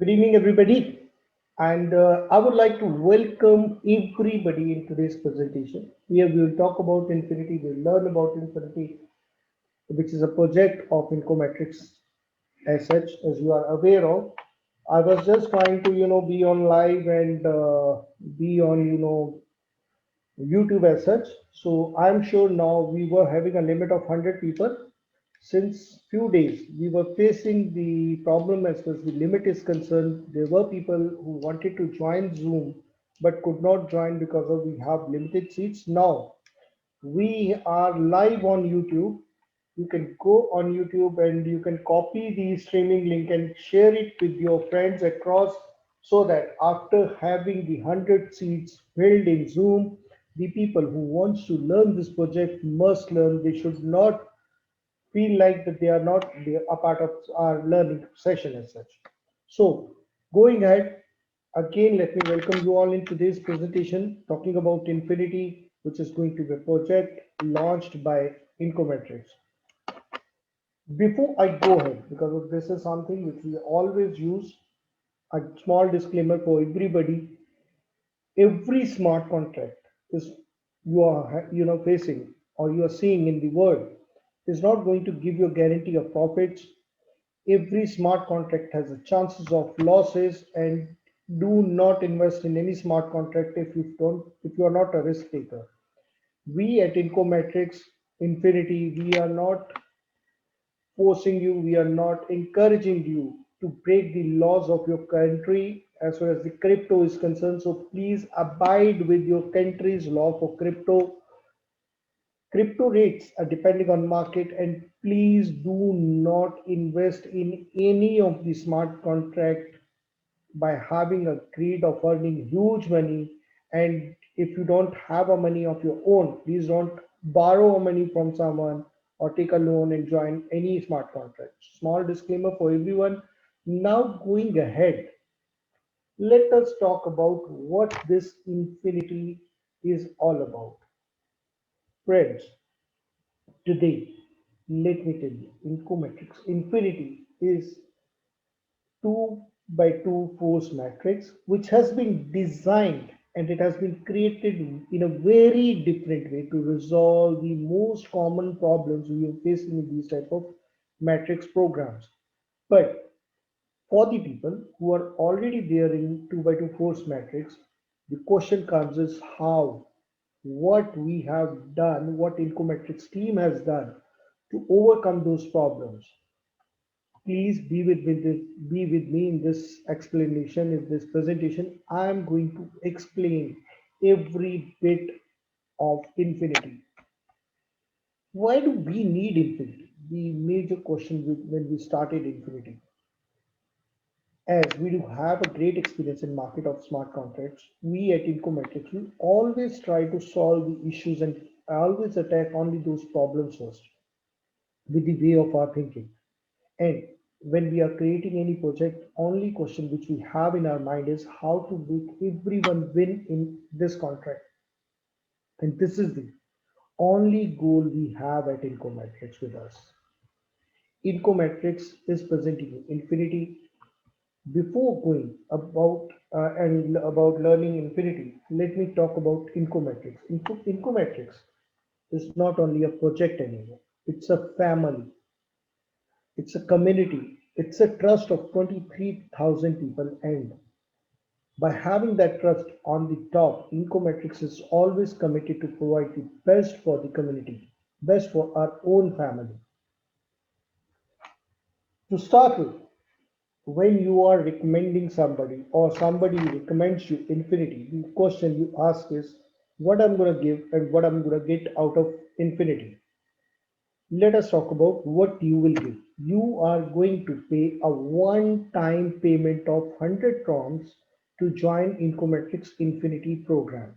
Good evening, everybody. And I would like to welcome everybody in today's presentation. Here we will talk about Infinity, we'll learn about Infinity, which is a project of Incometrics as such, as you are aware of. I was just trying to, be on live and be on, YouTube as such. So I'm sure now we were having a limit of 100 people. Since few days, we were facing the problem as far as the limit is concerned. There were people who wanted to join Zoom but could not join because of we have limited seats. Now we are live on YouTube. You can go on YouTube and you can copy the streaming link and share it with your friends across so that after having the 100 seats filled in Zoom, the people who wants to learn this project must learn. They should not feel like that they are a part of our learning session as such. So going ahead, again, let me welcome you all in today's presentation talking about Infinity, which is going to be a project launched by Incometrics. Before I go ahead, because this is something which we always use, a small disclaimer for everybody. Every smart contract is you are facing or you are seeing in the world is not going to give you a guarantee of profits. Every smart contract has a chances of losses, and do not invest in any smart contract if you are not a risk taker. We at Incometrics Infinity, we are not forcing you, we are not encouraging you to break the laws of your country as far as the crypto is concerned. So please abide with your country's law for crypto. Crypto rates are depending on market, and please do not invest in any of the smart contract by having a greed of earning huge money. And if you don't have a money of your own, please don't borrow money from someone or take a loan and join any smart contract. Small disclaimer for everyone. Now going ahead, let us talk about what this Infinity is all about. Friends, today, let me tell you, Incometrics Infinity is 2 by 2 force matrix which has been designed and it has been created in a very different way to resolve the most common problems we are facing in these type of matrix programs. But for the people who are already there in 2 by 2 force matrix, the question comes is how, what we have done, what Incometrics team has done to overcome those problems. Please be with me in this explanation, in this presentation. I am going to explain every bit of Infinity. Why do we need Infinity? The major question when we started Infinity. As we do have a great experience in market of smart contracts, we at Incometrics we always try to solve the issues and always attack only those problems first with the way of our thinking. And when we are creating any project, only question which we have in our mind is how to make everyone win in this contract. And this is the only goal we have at Incometrics with us. Incometrics is presenting you Infinity. Before going about learning Infinity, let me talk about Incometrics. Incometrics is not only a project anymore; it's a family. It's a community. It's a trust of 23,000 people. And by having that trust on the top, Incometrics is always committed to provide the best for the community, best for our own family. To start with, when you are recommending somebody or somebody recommends you Infinity, the question you ask is what I'm going to give and what I'm going to get out of Infinity. Let us talk about what you will give. You are going to pay a one-time payment of 100 crowns to join Incometrics Infinity program.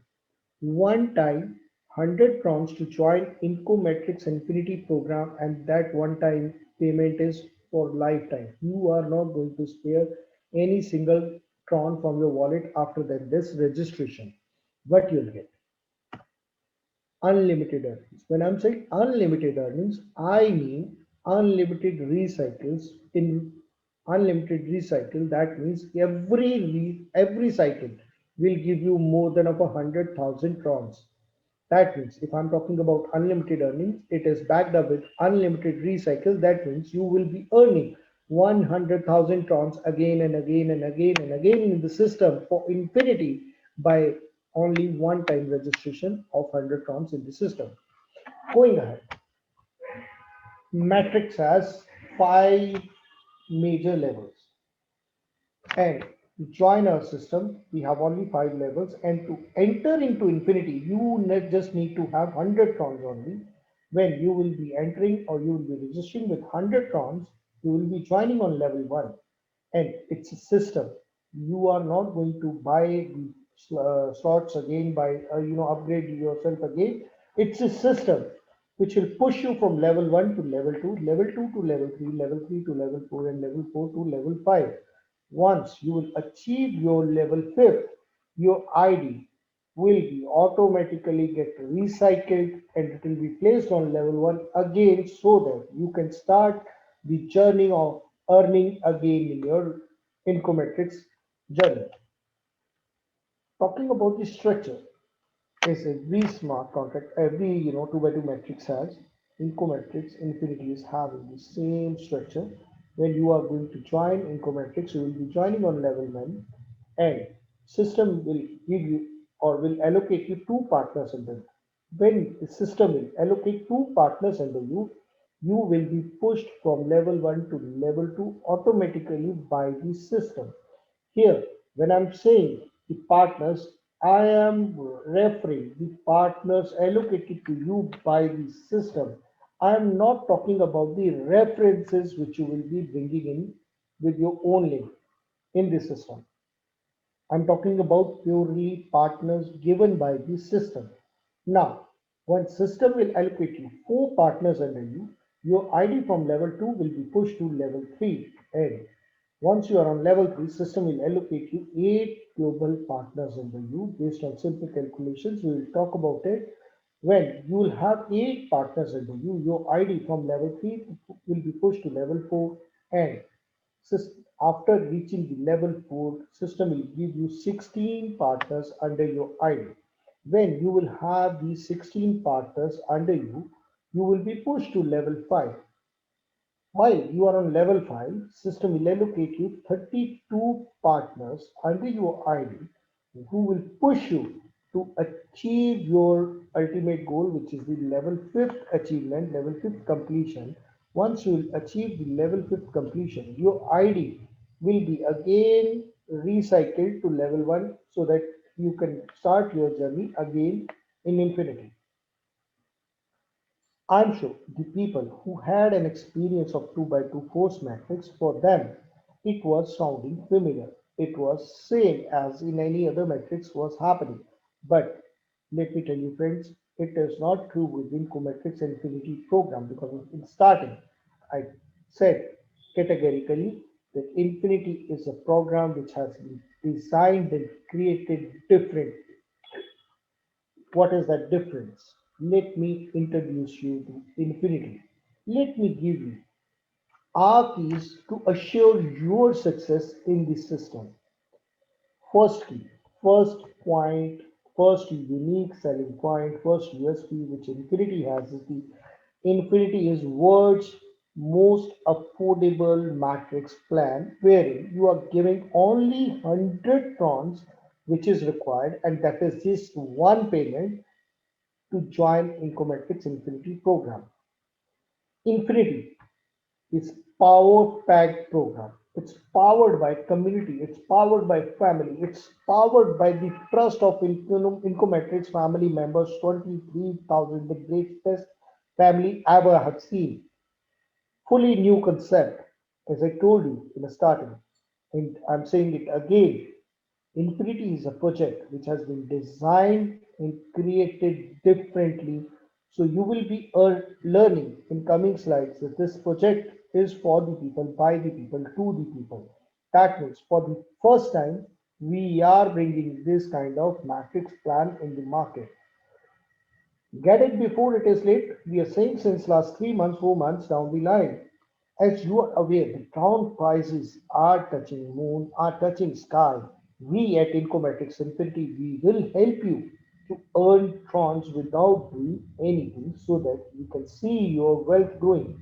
One time 100 crowns to join Incometrics Infinity program, and that one-time payment is for lifetime. You are not going to spare any single crown from your wallet after that this registration. What you'll get unlimited earnings. When I'm saying unlimited earnings, I mean unlimited recycles in unlimited recycle, that means every cycle will give you more than of 100,000 trons. That means if I'm talking about unlimited earnings, it is backed up with unlimited recycle. That means you will be earning 100,000 trons again and again and again and again in the system for infinity by only one time registration of 100 trons in the system. Going ahead, Matrix has five major levels, and to join our system we have only five levels, and to enter into infinity you just need to have 100 trons only. When you will be entering or you will be registering with 100 trons, you will be joining on level 1, and it's a system. You are not going to buy the slots again by upgrade yourself again. It's a system which will push you from level 1 to level 2, level 2 to level 3, level 3 to level 4, and level 4 to level 5. Once you will achieve your level 5th, your ID will be automatically get recycled and it will be placed on level 1 again, so that you can start the journey of earning again in your Incometrics journey. Talking about the structure, is every smart contract, every 2 by 2 matrix has Incometrics Infinity is having the same structure. When you are going to join Incometrics, you will be joining on level 1, and system will give you or will allocate you two partners under you. When the system will allocate two partners under you, you will be pushed from level 1 to level 2 automatically by the system. Here, when I'm saying the partners, I am referring the partners allocated to you by the system. I am not talking about the references which you will be bringing in with your own link in the system. I'm talking about purely partners given by the system. Now, one system will allocate you four partners under you. Your ID from level 2 will be pushed to level 3, and once you are on level 3, system will allocate you 8 global partners under you based on simple calculations. We will talk about it. When you will have 8 partners under you, your ID from level 3 will be pushed to level 4, and after reaching the level 4, system will give you 16 partners under your ID. When you will have these 16 partners under you, you will be pushed to level 5. While you are on level 5, system will allocate you 32 partners under your ID who will push you to achieve your ultimate goal, which is the level 5th achievement, level 5th completion. Once you will achieve the level 5th completion, your ID will be again recycled to level 1 so that you can start your journey again in infinity. I'm sure the people who had an experience of 2 by 2 force matrix, for them it was sounding familiar. It was same as in any other matrix was happening. But let me tell you friends, it is not true within Cometrix Infinity program, because in starting I said categorically that Infinity is a program which has been designed and created different. What is that difference? Let me introduce you to Infinity. Let me give you our keys to assure your success in this system. First key, first point, first unique selling point, first USP which Infinity has is the Infinity is world's most affordable matrix plan, wherein you are giving only 100 trons which is required, and that is just one payment to join Incometrics Infinity program. Infinity is power packed program. It's powered by community. It's powered by family. It's powered by the trust of Incometrics family members. 23,000, the greatest family ever have seen. Fully new concept, as I told you in the starting, and I'm saying it again. Infinity is a project which has been designed and created differently. So you will be learning in coming slides that this project is for the people, by the people, to the people. That means for the first time, we are bringing this kind of matrix plan in the market. Get it before it is late. We are saying since last 3 months, 4 months down the line. As you are aware, the ground prices are touching moon, are touching sky. We at Incometrics Infinity, we will help you to earn trons without doing anything so that you can see your wealth growing.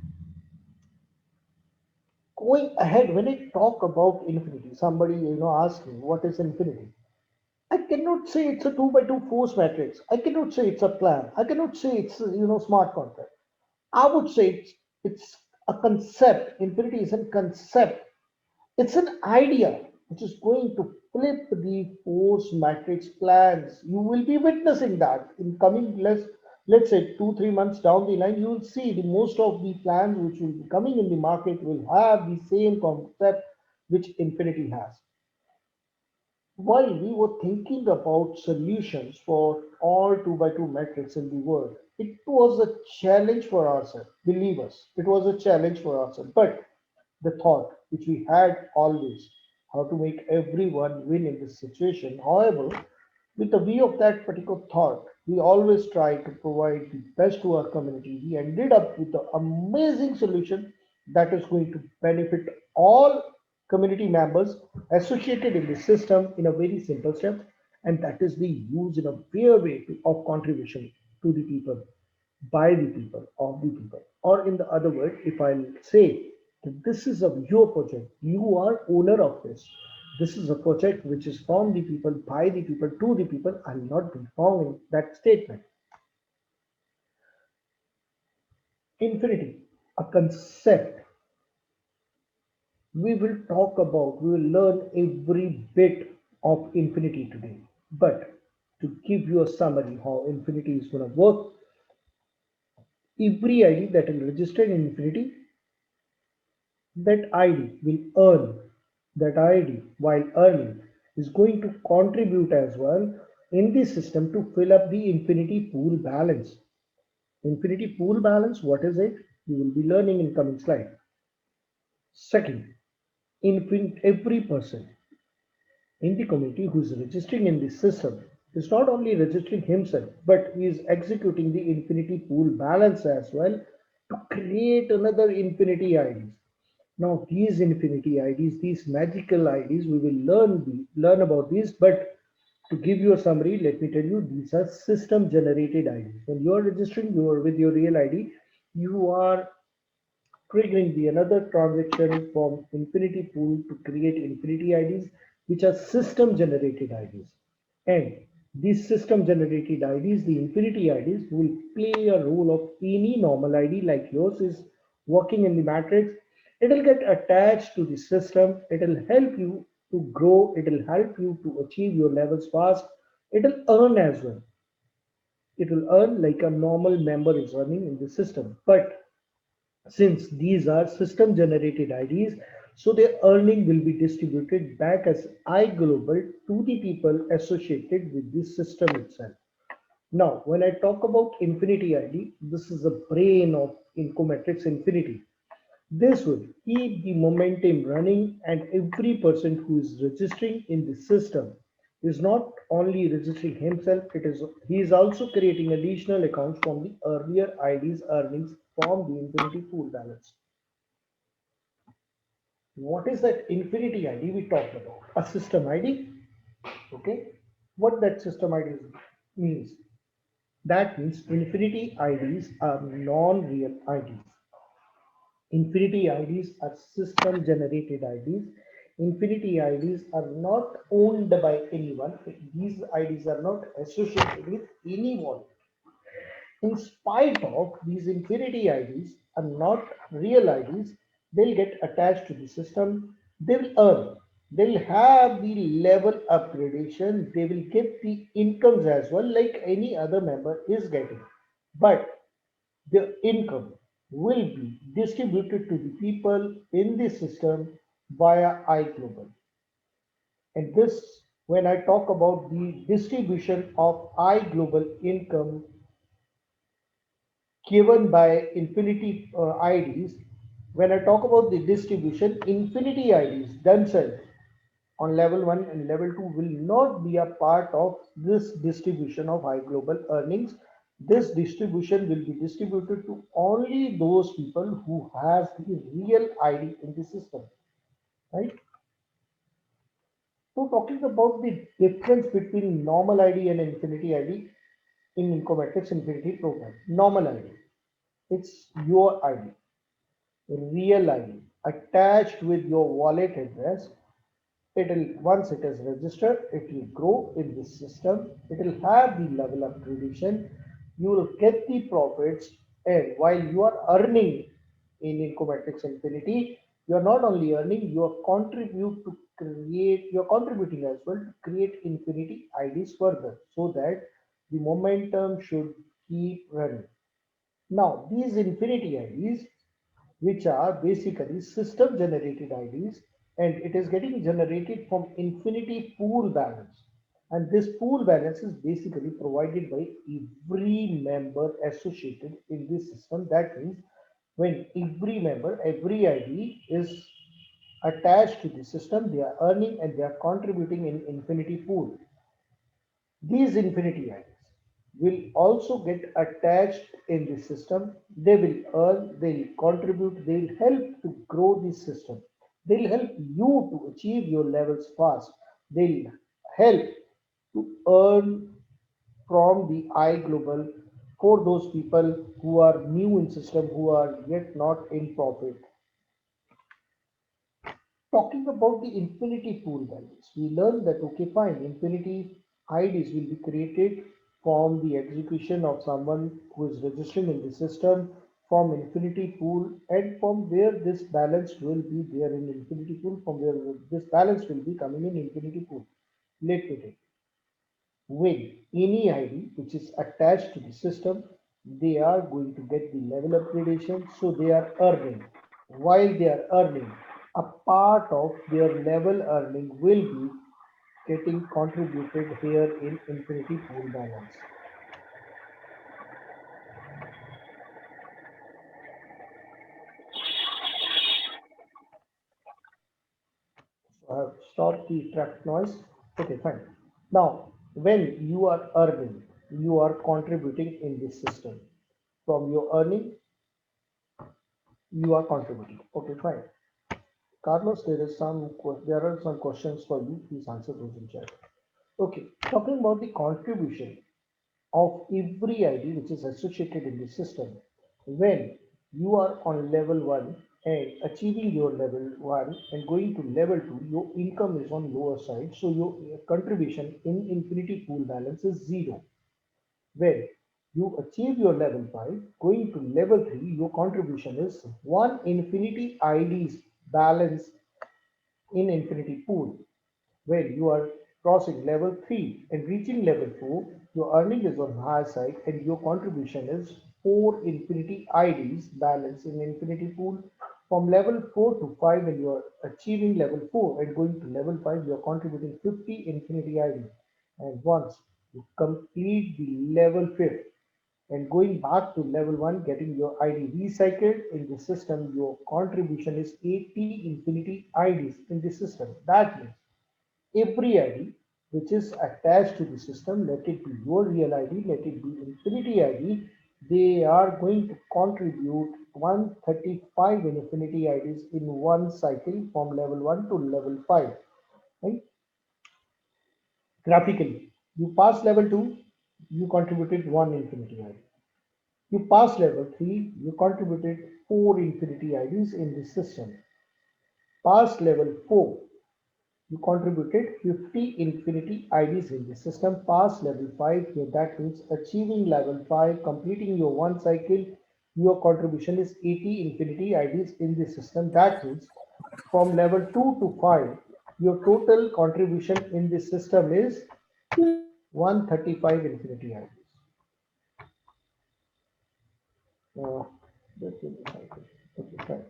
Going ahead, when I talk about infinity, somebody asks me what is infinity. I cannot say it's a two by two force matrix. I cannot say it's a plan. I cannot say it's a, smart contract. I would say it's a concept. Infinity is a concept. It's an idea which is going to flip the force matrix plans. You will be witnessing that in coming let's say 2 3 months down the line. You will see the most of the plans which will be coming in the market will have the same concept which Infinity has. While we were thinking about solutions for all 2 by 2 metrics in the world, it was a challenge for ourselves. Believe us, it was a challenge for ourselves. But the thought which we had always, how to make everyone win in this situation. However, with the view of that particular thought, we always try to provide the best to our community. We ended up with an amazing solution that is going to benefit all community members associated in the system in a very simple step, and that is the use in a fair way of contribution to the people, by the people, of the people. Or in the other word, if I'll say that this is of your project, you are owner of this. This is a project which is from the people, by the people, to the people. I'll not be wrong in that statement. Infinity, a concept we will talk about, we will learn every bit of infinity today. But to give you a summary how infinity is going to work, every ID that will register in infinity, that ID will earn. That ID, while earning, is going to contribute as well in the system to fill up the infinity pool balance. Infinity pool balance, what is it? You will be learning in coming slide. Second, every person in the community who is registering in the system is not only registering himself, but he is executing the infinity pool balance as well to create another infinity IDs. Now, these infinity IDs, these magical IDs, we will learn about these. But to give you a summary, let me tell you, these are system generated IDs. When you are registering, you are with your real ID, you are triggering the another transaction from infinity pool to create infinity IDs, which are system generated IDs. And these system generated IDs, the infinity IDs, will play a role of any normal ID like yours is working in the matrix. It will get attached to the system. It will help you to grow. It will help you to achieve your levels fast. It will earn as well. It will earn like a normal member is earning in the system. But since these are system generated IDs, so their earning will be distributed back as iGlobal to the people associated with this system itself. Now, when I talk about Infinity ID, this is the brain of Incometrics Infinity. This will keep the momentum running, and every person who is registering in the system is not only registering himself, he is also creating additional accounts from the earlier IDs earnings from the Infinity pool balance. What is that Infinity ID we talked about? A system ID. Okay. What that system ID means? That means Infinity IDs are non-real IDs. Infinity IDs are system generated IDs. Infinity IDs are not owned by anyone. These IDs are not associated with any wallet. In spite of these Infinity IDs are not real IDs, they'll get attached to the system. They will earn. They'll have the level upgradation. They will get the incomes as well, like any other member is getting. But the income will be distributed to the people in the system via iGlobal. And this, when I talk about the distribution of iGlobal income given by Infinity IDs, when I talk about the distribution, Infinity IDs themselves on level 1 and level 2 will not be a part of this distribution of iGlobal earnings. This distribution will be distributed to only those people who has the real ID in the system, right? So talking about the difference between normal ID and infinity ID in Incometrics Infinity program. Normal ID, it's your ID, real ID attached with your wallet address. It'll once it is registered, it will grow in this system. It will have the level of creation. You will get the profits, and while you are earning in Incometrics Infinity, you are not only earning, you are contribute to create. You are contributing as well to create Infinity IDs further, so that the momentum should keep running. Now, these Infinity IDs, which are basically system generated IDs, and it is getting generated from Infinity pool balance. And this pool balance is basically provided by every member associated in this system. That means when every member, every ID is attached to the system, they are earning and they are contributing in Infinity pool. These infinity IDs will also get attached in the system. They will earn, they will contribute, they will help to grow the system. They will help you to achieve your levels fast. They will help to earn from the iGlobal for those people who are new in system, who are yet not in profit. Talking about the infinity pool values, we learned that okay, fine, infinity IDs will be created from the execution of someone who is registering in the system from infinity pool, and from where this balance will be there in infinity pool, from where this balance will be coming in infinity pool. Let me take when any ID which is attached to the system, they are going to get the level upgradation, so they are earning. While they are earning, a part of their level earning will be getting contributed here in Infinity Pool Balance. So I have stopped the traffic noise. Okay, fine. Now, when you are earning, you are contributing in this system. From your earning, you are contributing. Okay, fine. Carlos, there are some questions for you. Please answer those in chat. Okay, talking about the contribution of every ID which is associated in the system. When you are on level 1 and achieving your level 1 and going to level 2, your income is on lower side, so your contribution in infinity pool balance is 0. When you achieve your level 5, going to level 3, your contribution is 1 infinity IDs balance in infinity pool. When you are crossing level 3 and reaching level 4, your earning is on higher side and your contribution is 4 infinity IDs balance in infinity pool. From level 4 to 5, when you are achieving level 4 and going to level 5, you are contributing 50 infinity IDs. And once you complete the level 5 and going back to level 1, getting your ID recycled in the system, your contribution is 80 infinity IDs in the system. That means every ID which is attached to the system, let it be your real ID, let it be Infinity ID, they are going to contribute 135 Infinity IDs in one cycle from level 1 to level 5. Right? Graphically, you pass level 2, you contributed 1 Infinity ID. You pass level 3, you contributed 4 Infinity IDs in the system. Pass level 4, you contributed 50 infinity IDs in the system. Pass level 5 here, that means achieving level 5, completing your one cycle, your contribution is 80 infinity IDs in the system. That means from level 2 to 5, your total contribution in the system is 135 infinity IDs. Uh, okay, fine.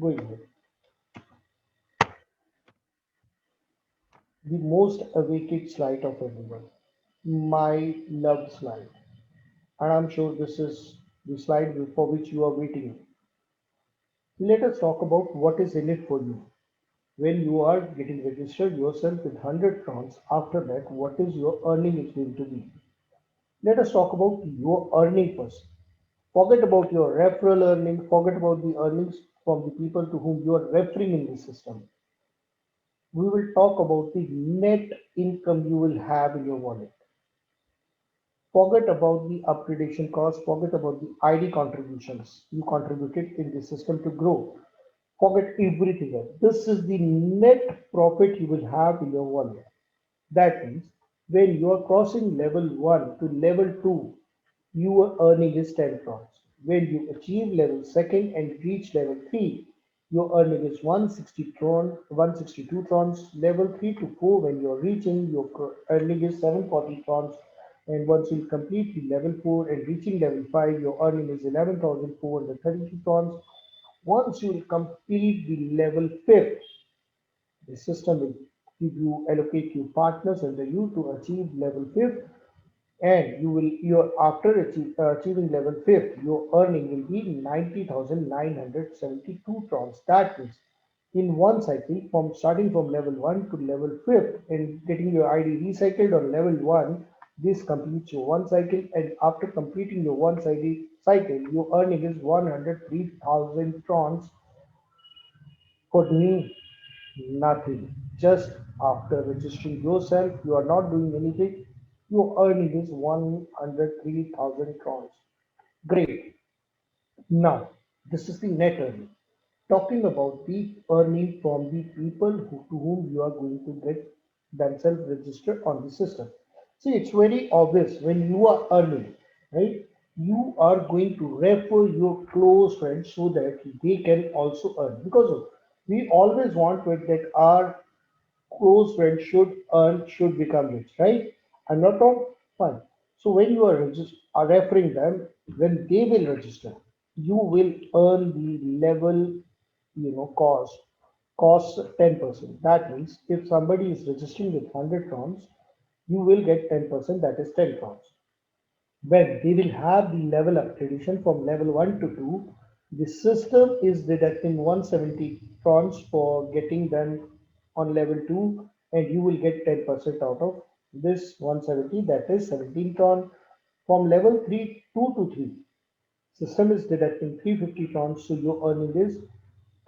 Going ahead. The most awaited slide of everyone, my loved slide. And I'm sure this is the slide for which you are waiting. Let us talk about what is in it for you. When you are getting registered yourself with 100 crowns, after that, what is your earning is going to be? Let us talk about your earning first. Forget about your referral earning, forget about the earnings from the people to whom you are referring in the system. We will talk about the net income you will have in your wallet. Forget about the upgradation cost, forget about the ID contributions you contributed in the system to grow. Forget everything else. This is the net profit you will have in your wallet. That means when you are crossing level 1 to level 2, your earning is 10 crores. When you achieve level 2nd and reach level 3, your earning is 162 trons. Level 3 to 4, when you are reaching, your earning is 740 trons. And once you complete the level 4 and reaching level 5, your earning is 11,432 trons. Once you will complete the level 5th, the system will give you allocate you partners under you to achieve level 5th, and your after achieving level 5th, your earning will be 90,972 trons. That means in one cycle, from starting from level 1 to level 5th and getting your ID recycled on level 1, this completes your one cycle, and after completing your one cycle, your earning is 103,000 trons. For me, nothing. Just after registering yourself, you are not doing anything. Your earning is 103,000 crowns. Great. Now, this is the net earning. Talking about the earning from the people to whom you are going to get themselves registered on the system. See, it's very obvious when you are earning, right? You are going to refer your close friends so that they can also earn. Because of, we always want to that our close friends should earn, should become rich, right? I'm not wrong? Fine. So when you are, are referring them, when they will register, you will earn the level, cost 10%. That means if somebody is registering with 100 crowns, you will get 10%, that is 10 crowns. When they will have the level upgradation from level 1 to 2, the system is deducting 170 trons for getting them on level 2, and you will get 10% out of this 170, that is 17 tron. From level 3 2 to 3, system is deducting 350 trons, so your earning is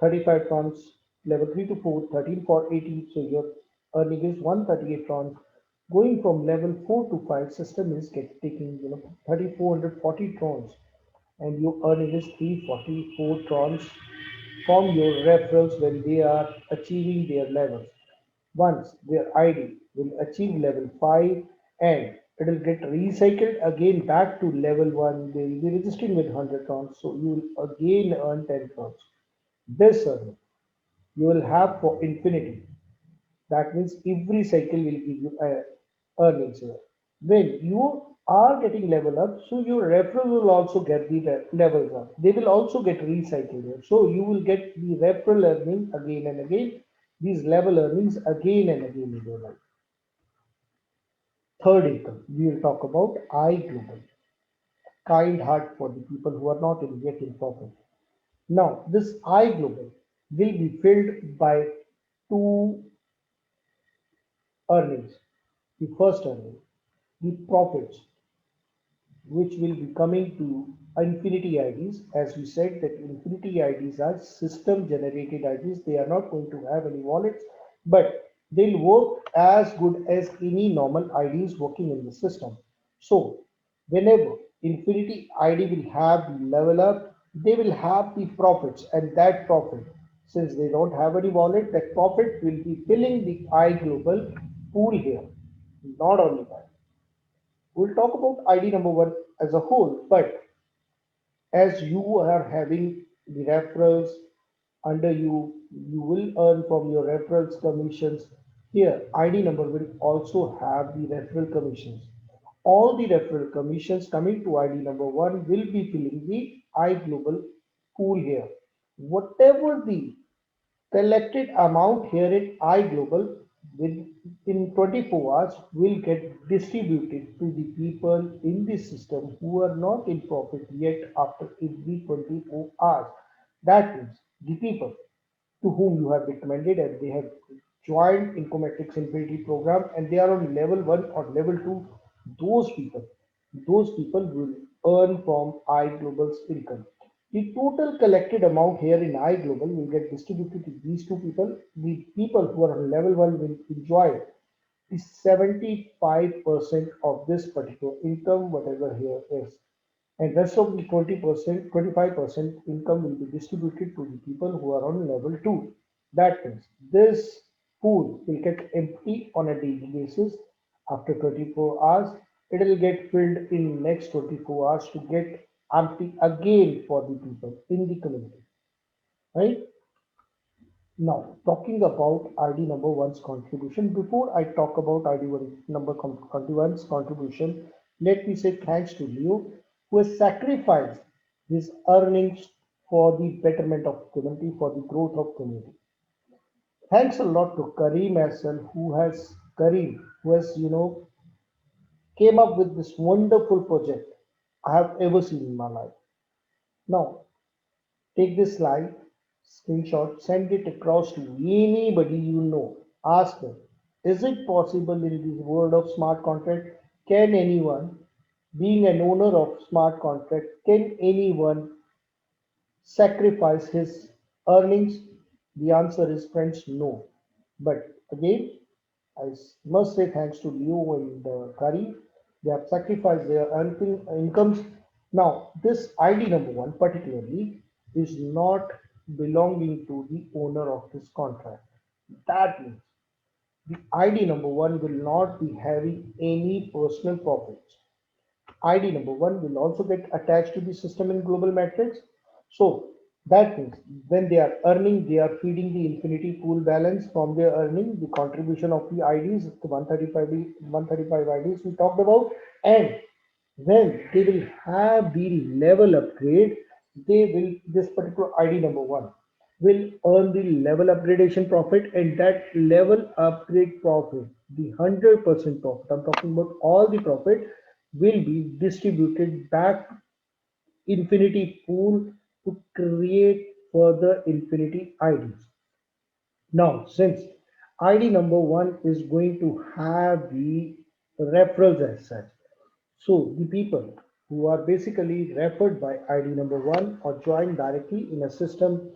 35 trons. Level 3 to 4, 13 for 80, so your earning is 138 trons. Going from level 4 to 5, system is taking 3440 trons, and your earning is 344 trons from your referrals when they are achieving their levels. Once their ID will achieve level 5, and it will get recycled again back to level 1, they will be registering with 100 trons, so you will again earn 10 trons. This earning you will have for infinity. That means every cycle will give you earnings here. When you are getting level up, so your referral will also get the levels up. They will also get recycled here. So you will get the referral earning again and again, these level earnings again and again in your life. Third income, we will talk about iGlobal, kind heart for the people who are not in yet in profit. Now, this iGlobal will be filled by two earnings. The first earning, the profits, which will be coming to Infinity IDs. As we said, that Infinity IDs are system generated IDs. They are not going to have any wallets, but they'll work as good as any normal IDs working in the system. So whenever Infinity ID will have the level up, they will have the profits, and that profit, since they don't have any wallet, that profit will be filling the iGlobal pool here. Not only that, we'll talk about ID number one as a whole, but as you are having the referrals under you, you will earn from your referrals commissions. Here, ID number will also have the referral commissions. All the referral commissions coming to ID number one will be filling the iGlobal pool here. Whatever the collected amount here in iGlobal within 24 hours will get distributed to the people in the system who are not in profit yet after every 24 hours. That means the people to whom you have recommended and they have joined Incometrics Infinity program and they are on level 1 or level 2, those people. those people will earn from iGlobal's income. The total collected amount here in iGlobal will get distributed to these two people. The people who are on level one will enjoy the 75% of this particular income, whatever here is. And rest of the 20%, 25% income will be distributed to the people who are on level two. That means this pool will get empty on a daily basis after 24 hours. It will get filled in next 24 hours to get empty again for the people in the community. Right? Now, talking about ID number one's contribution, before I talk about number 21's contribution, let me say thanks to Leo, who has sacrificed his earnings for the betterment of community, for the growth of community. Thanks a lot to Kareem as well, who has, came up with this wonderful project I have ever seen in my life. Now, take this slide, screenshot, send it across to anybody you know. Ask them, is it possible in this world of smart contract? Can anyone, being an owner of smart contract, can anyone sacrifice his earnings? The answer is, friends, no. But again, I must say thanks to Leo and Kari. They have sacrificed their incomes. Now, this ID number one particularly is not belonging to the owner of this contract. That means the ID number one will not be having any personal profits. ID number one will also get attached to the system in global metrics. So that means when they are earning, they are feeding the infinity pool balance from their earning, the contribution of the IDs, the 135 IDs we talked about, and when they will have the level upgrade, this particular ID number one will earn the level upgradation profit, and that level upgrade profit, the 100% profit, I'm talking about all the profit, will be distributed back infinity pool to create further infinity IDs. Now, since ID number one is going to have the referrals as such, so the people who are basically referred by ID number one or joined directly in a system,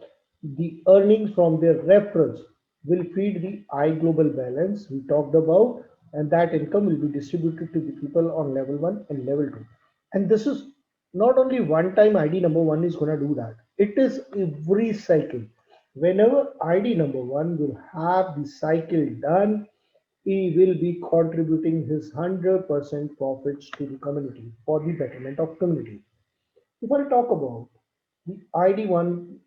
the earnings from their referrals will feed the iGlobal balance we talked about, and that income will be distributed to the people on level one and level two. And this is not only one time ID number one is going to do that, it is every cycle. Whenever ID number one will have the cycle done, he will be contributing his 100% profits to the community for the betterment of community. If I talk about the ID1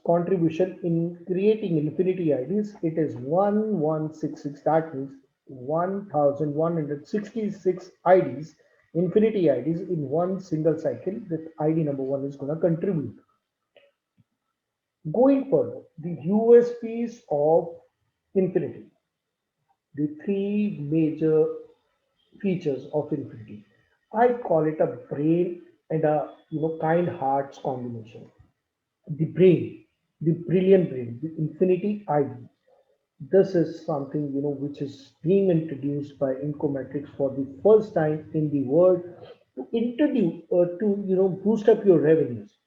contribution in creating infinity IDs, it is 1166. That means 1166 IDs, infinity IDs in one single cycle that ID number one is going to contribute. Going further, the USPs of infinity, the three major features of infinity. I call it a brain and a kind hearts combination. The brain, the brilliant brain, the infinity ID. This is something which is being introduced by Incometrics for the first time in the world to introduce to boost up your revenues,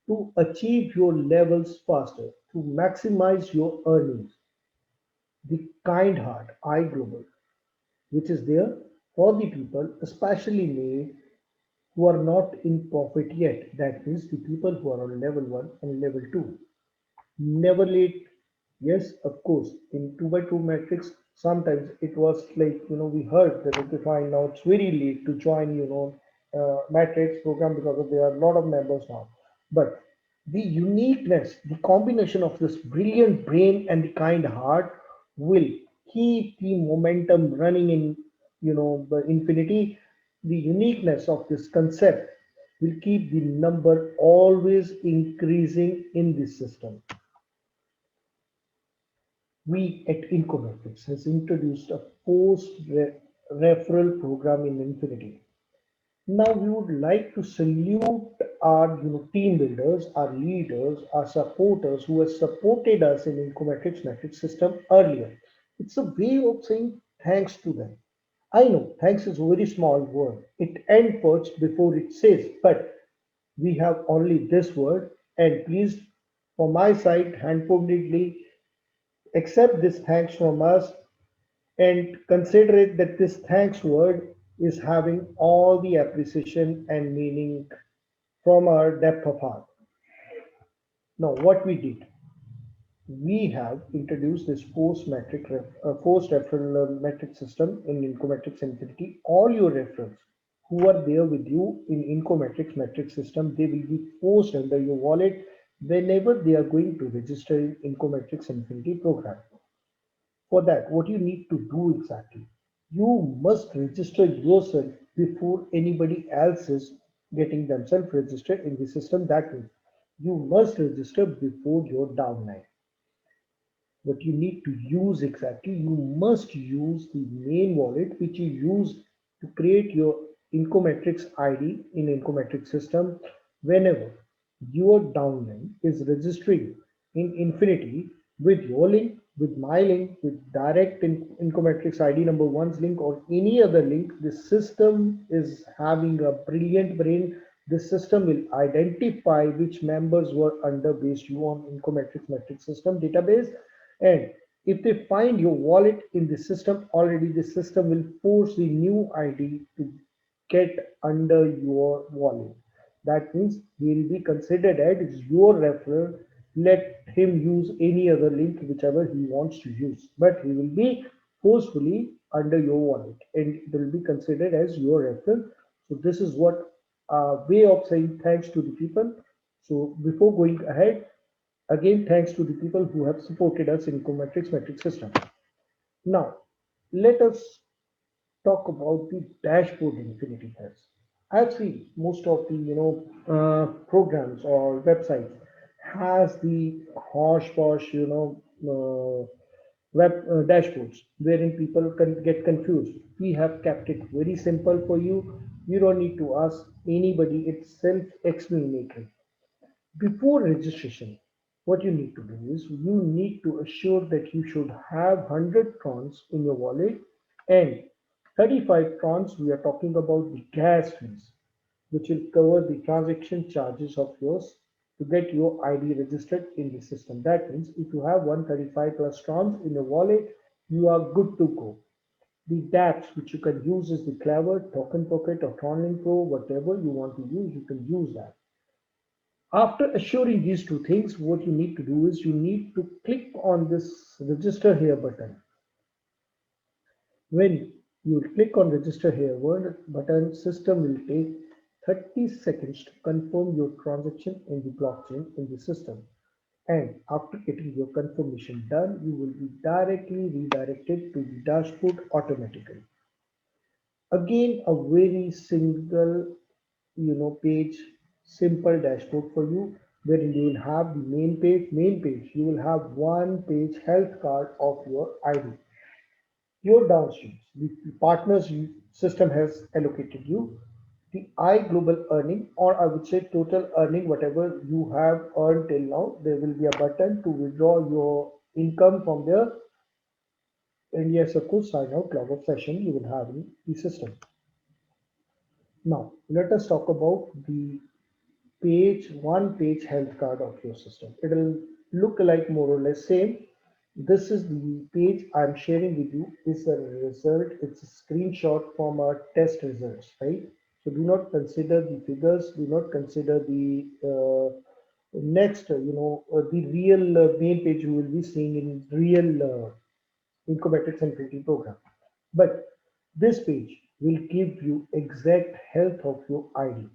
to achieve your levels faster, to maximize your earnings. The kind heart, I Global, which is there for the people, especially made who are not in profit yet. That means the people who are on level one and level two. Never late. Yes, of course. In 2 by 2 matrix, sometimes it was like, we heard that okay, fine, now it's very late to join, matrix program because of there are a lot of members now. But the uniqueness, the combination of this brilliant brain and the kind heart will keep the momentum running in, the infinity. The uniqueness of this concept will keep the number always increasing in this system. We at Incometrics has introduced a post-referral program in Infinity. Now we would like to salute our team builders, our leaders, our supporters who have supported us in Incometrics metric system earlier. It's a way of saying thanks to them. I know thanks is a very small word. It ends first before it says, but we have only this word. And please, from my side, handpointedly accept this thanks from us and consider it that this thanks word is having all the appreciation and meaning from our depth of heart. Now, what we did, we have introduced this forced referral metric system in Incometrics Infinity. All your referrals who are there with you in Incometrics metric system, they will be forced under your wallet whenever they are going to register in Incometrics Infinity program. For that, what you need to do exactly? You must register yourself before anybody else is getting themselves registered in the system. That means you must register before your downline. What you need to use exactly, you must use the main wallet which you use to create your Incometrics ID in Incometrics system. Whenever your downline is registering in Infinity with your link, with my link, with direct Incometrics ID number one's link or any other link, the system is having a brilliant brain. The system will identify which members were under based you on Incometrics metric system database, and if they find your wallet in the system already, the system will force the new ID to get under your wallet. That means he will be considered as your referral. Let him use any other link whichever he wants to use, but he will be forcefully under your wallet and it will be considered as your referral. So this is what way of saying thanks to the people. So before going ahead, again, thanks to the people who have supported us in Cometrics metric system. Now, let us talk about the dashboard Infinity has. I've seen most of the programs or websites has the hosh posh web dashboards wherein people can get confused. We have kept it very simple for you. You don't need to ask anybody. It's self-explanatory. Before registration, what you need to do is you need to assure that you should have 100 crons in your wallet and 35 crons. We are talking about the gas fees, which will cover the transaction charges of yours to get your ID registered in the system. That means if you have 135 plus crons in your wallet, you are good to go. The dApps which you can use is the Clever, Token Pocket, or Tronlink Pro, whatever you want to use, you can use that. After assuring these two things, what you need to do is you need to click on this register here button. When you click on register here button, system will take 30 seconds to confirm your transaction in the blockchain in the system. And after getting your confirmation done, you will be directly redirected to the dashboard automatically. Again, a very single page, simple dashboard for you, wherein you will have the main page you will have one page health card of your ID, your downstreams, the partners you system has allocated you, the iGlobal earning, or I would say total earning, whatever you have earned till now. There will be a button to withdraw your income from there, and yes, of course, sign out log of session you will have in the system. Now let us talk about the one page health card of your system. It'll look like more or less same. This is the page I'm sharing with you. Is a result. It's a screenshot from our test results, right? So do not consider the figures. Do not consider the next. The real main page you will be seeing in real Incometrics and printing program. But this page will give you exact health of your ID.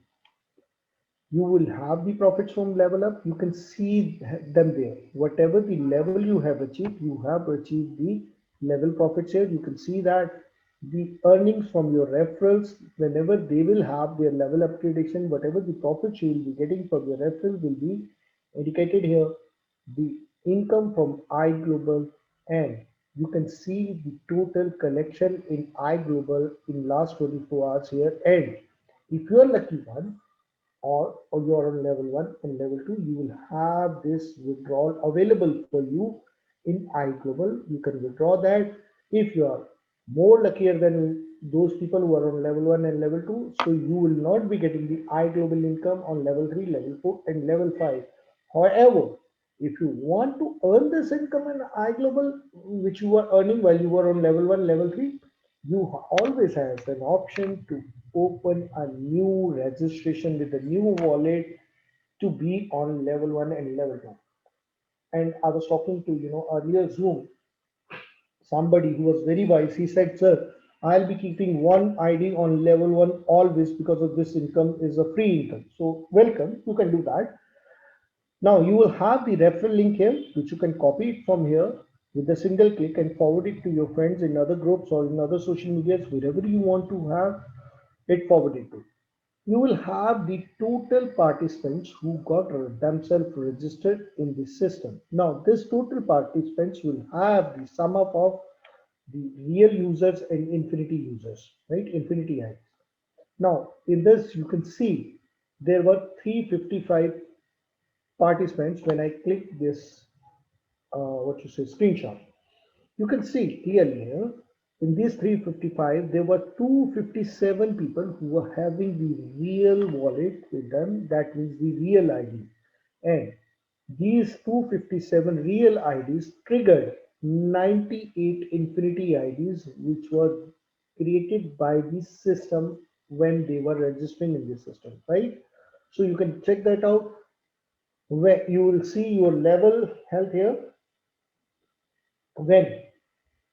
You will have the profits from level up. You can see them there. Whatever the level you have achieved, you have achieved the level profits here. You can see that the earnings from your referrals, whenever they will have their level upgradation, whatever the profits you will be getting from your referral will be indicated here. The income from iGlobal, and you can see the total collection in iGlobal in last 24 hours here. And if you are lucky one, or you are on level 1 and level 2, you will have this withdrawal available for you in iGlobal. You can withdraw that. If you are more luckier than those people who are on level 1 and level 2. So you will not be getting the iGlobal income on level 3, level 4, and level 5. However, if you want to earn this income in iGlobal, which you were earning while you were on level 1, level 3, you always have an option to open a new registration with a new wallet to be on level 1 and level 2. And I was talking to, earlier Zoom, somebody who was very wise. He said, sir, I'll be keeping one ID on level 1 always because of this income is a free income. So welcome, you can do that. Now you will have the referral link here, which you can copy it from here with a single click and forward it to your friends in other groups or in other social medias, wherever you want to have it forwarded to. You will have the total participants who got themselves registered in the system. Now, this total participants will have the sum up of the real users and infinity users, right? Infinity eyes. Now, in this, you can see there were 355 participants when I click this, screenshot. You can see clearly here in these 355, there were 257 people who were having the real wallet with them, that means the real ID. And these 257 real IDs triggered 98 infinity IDs, which were created by the system when they were registering in the system, right? So you can check that out where you will see your level health here when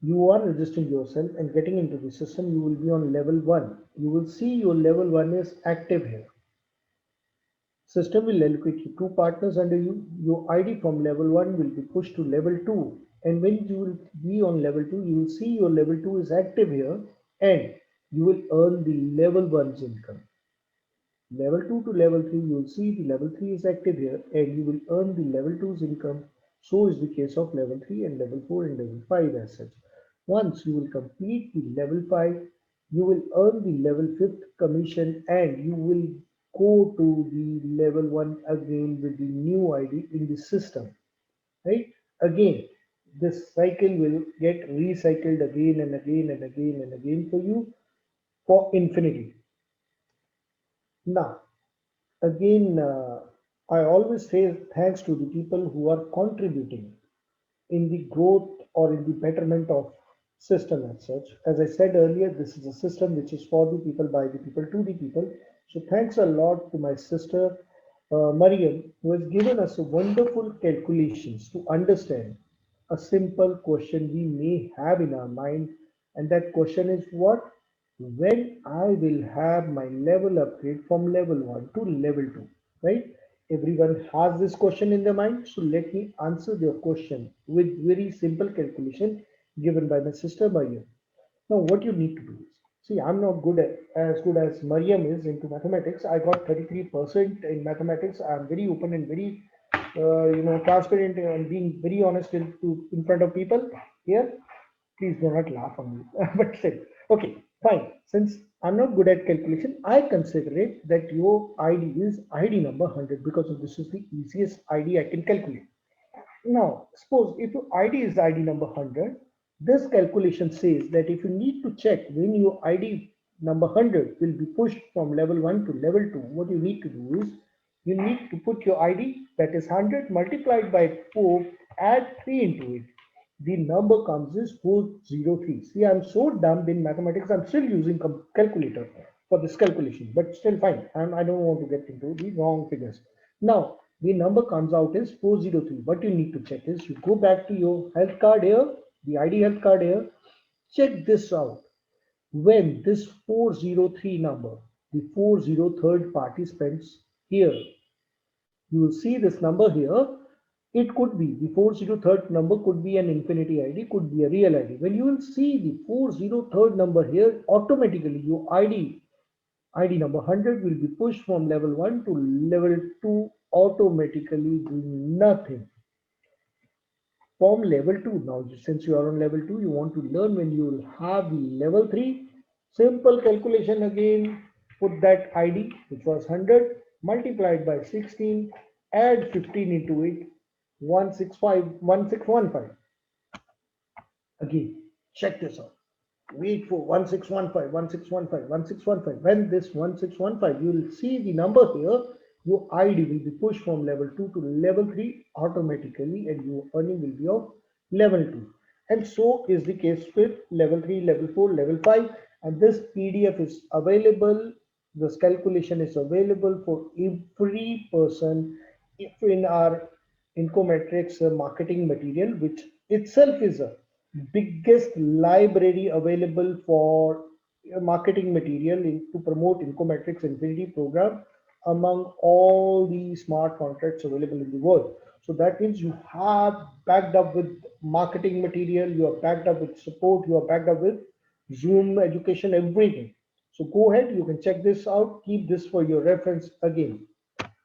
you are registering yourself and getting into the system. You will be on level 1. You will see your level 1 is active here. System will allocate you two partners under you. Your ID from level 1 will be pushed to level 2. And when you will be on level 2, you will see your level 2 is active here and you will earn the level 1's income. Level 2 to level 3, you will see the level 3 is active here and you will earn the level 2's income. So is the case of level 3 and level 4 and level 5 as such. Once you will complete the level 5, you will earn the level 5th commission and you will go to the level 1 again with the new ID in the system, right? Again, this cycle will get recycled again and again and again and again for you for infinity. Now, again, I always say thanks to the people who are contributing in the growth or in the betterment of system as such. As I said earlier, this is a system which is for the people, by the people, to the people. So thanks a lot to my sister Mariam, who has given us a wonderful calculations to understand a simple question we may have in our mind, and that question is what? When I will have my level upgrade from level 1 to level 2, right? Everyone has this question in their mind, so let me answer your question with very simple calculation given by my sister Mariam. Now, what you need to do is, see, I'm not as good as Mariam is into mathematics. I got 33% in mathematics. I'm very open and very, transparent and being very honest in front of people here. Please do not laugh on me. But still, okay, fine. Since I'm not good at calculation, I consider it that your ID is ID number 100 because this is the easiest ID I can calculate. Now, suppose if your ID is ID number 100, this calculation says that if you need to check when your ID number 100 will be pushed from level 1 to level 2, what you need to do is you need to put your ID, that is 100 multiplied by 4, add 3 into it. The number comes is 403. See, I'm so dumb in mathematics, I'm still using calculator for this calculation, but still fine. I don't want to get into the wrong figures. Now, the number comes out is 403. What you need to check is you go back to your health card here, the ID health card here, check this out. When this 403 number, the 403rd participants here, you will see this number here. It could be the 403rd number, could be an infinity ID, could be a real ID. When you will see the 403rd number here, automatically your ID number 100 will be pushed from level 1 to level 2 automatically, doing nothing. From level 2, now since you are on level 2, you want to learn when you will have the level 3. Simple calculation again, put that ID which was 100 multiplied by 16, add 15 into it, 165 1615. Again, check this out. wait for 1615, 1615, 1615. When this 1615, you will see the number here, your ID will be pushed from level 2 to level 3 automatically, and your earning will be of level 2. And so is the case with level 3, level 4, level 5. And this PDF is available, this calculation is available for every person if in our Incometrics marketing material, which itself is a biggest library available for marketing material to promote Incometrics Infinity program among all the smart contracts available in the world. So that means you have backed up with marketing material, you are backed up with support, you are backed up with Zoom education, everything. So go ahead, you can check this out, keep this for your reference again.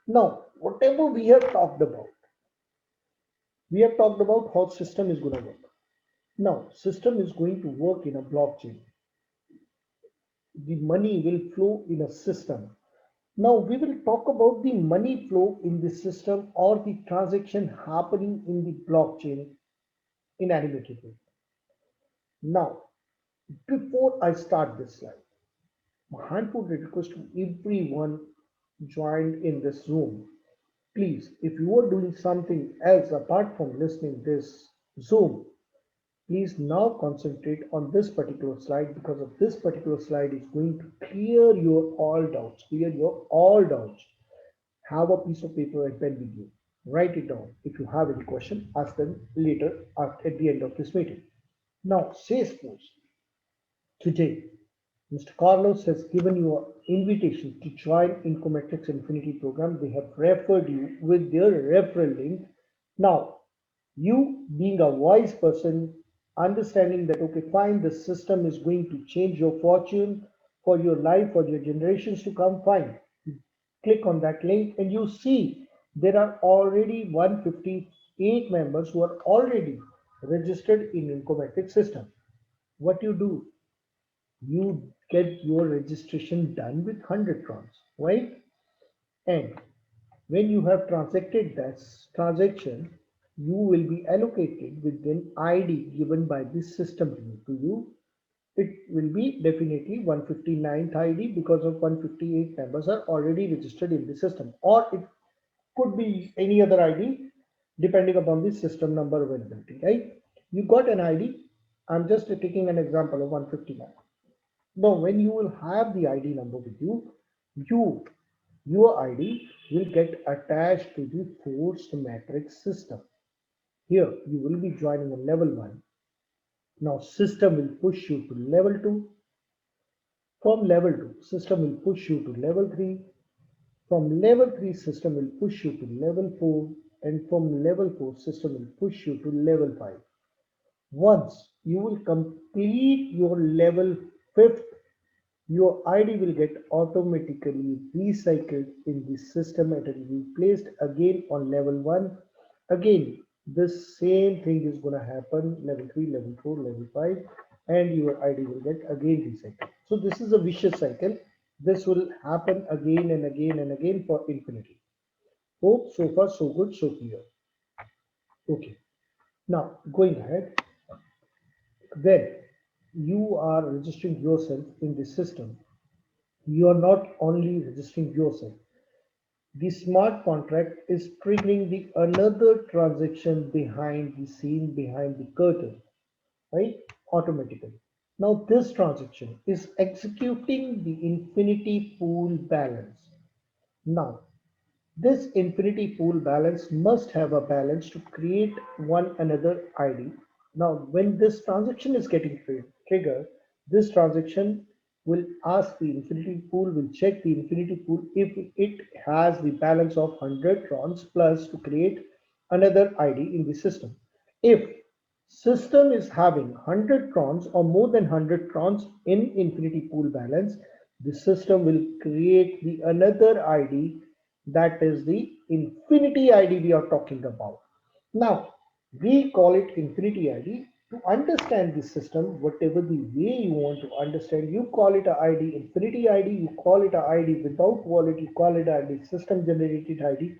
Now, whatever we have talked about how system is going to work. Now, system is going to work in a blockchain. The money will flow in a system. Now, we will talk about the money flow in the system or the transaction happening in the blockchain in animated way. Now, before I start this slide, my handful request to everyone joined in this Zoom. Please, if you are doing something else apart from listening this Zoom, please now concentrate on this particular slide, because of this particular slide is going to clear your all doubts. Have a piece of paper and pen with you. Write it down. If you have any question, ask them later at the end of this meeting. Now, say suppose today Mr. Carlos has given you an invitation to join Incometrics Infinity program. They have referred you with their referral link. Now, you being a wise person, understanding that, okay, fine, the system is going to change your fortune for your life, for your generations to come, fine. You click on that link and you see there are already 158 members who are already registered in Incometrics system. What you do? You get your registration done with 100 crowns, right? And when you have transacted this transaction, you will be allocated with an ID given by this system to you. It will be definitely 159th ID because of 158 members are already registered in the system, or it could be any other ID depending upon the system number availability, right? You got an ID. I'm just taking an example of 159. Now, when you will have the ID number with you, you your ID will get attached to the forced matrix system. Here, you will be joining a level 1. Now, system will push you to level 2. From level 2, system will push you to level 3. From level 3, system will push you to level 4. And from level 4, system will push you to level 5. Once you will complete your level 5th, your ID will get automatically recycled in the system and it will be placed again on level 1. Again, this same thing is going to happen level 3, level 4, level 5, and your ID will get again recycled. So this is a vicious cycle. This will happen again and again and again for infinity. Hope so far so good, so clear. Okay. Now going ahead, then you are registering yourself in this system. You are not only registering yourself, the smart contract is triggering the another transaction behind the scene, behind the curtain, right? Automatically. Now this transaction is executing the infinity pool balance. Now this infinity pool balance must have a balance to create one another ID. Now, when this transaction is getting triggered, this transaction will ask the infinity pool, will check the infinity pool if it has the balance of 100 trons plus to create another ID in the system. If system is having 100 trons or more than 100 trons in infinity pool balance, the system will create the another ID, that is the infinity ID we are talking about. Now, we call it infinity ID. To understand the system, whatever the way you want to understand, you call it a ID, infinity ID, you call it a ID without wallet, you call it a ID, system generated ID,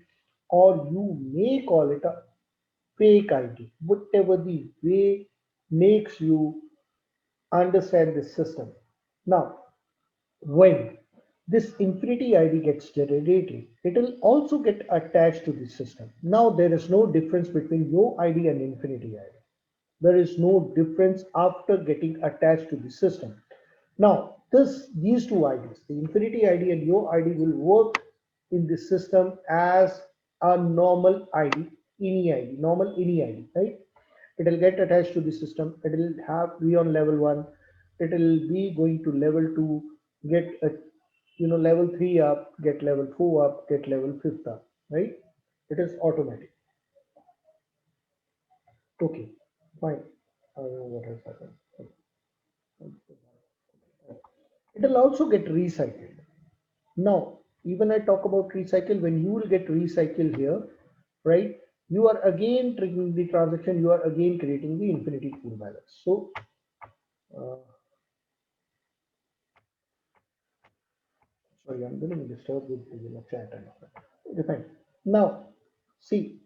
or you may call it a fake ID, whatever the way makes you understand this system. Now, when this infinity ID gets generated, it will also get attached to the system. Now there is no difference between your ID and infinity ID. There is no difference after getting attached to the system. Now these two IDs, the infinity ID and your ID, will work in the system as a normal ID, any ID, normal any ID, right? It will get attached to the system. It will have be on level one. It will be going to level two, get a level three up, get level four up, get level fifth up, right? It is automatic. Okay, fine. I don't know what has happened. It will also get recycled. Now, even I talk about recycle, when you will get recycle here, right? You are again triggering the transaction, you are again creating the infinity pool balance. So, uh, sorry, I'm getting disturbed with the chat and all that. Okay, fine. Now, see,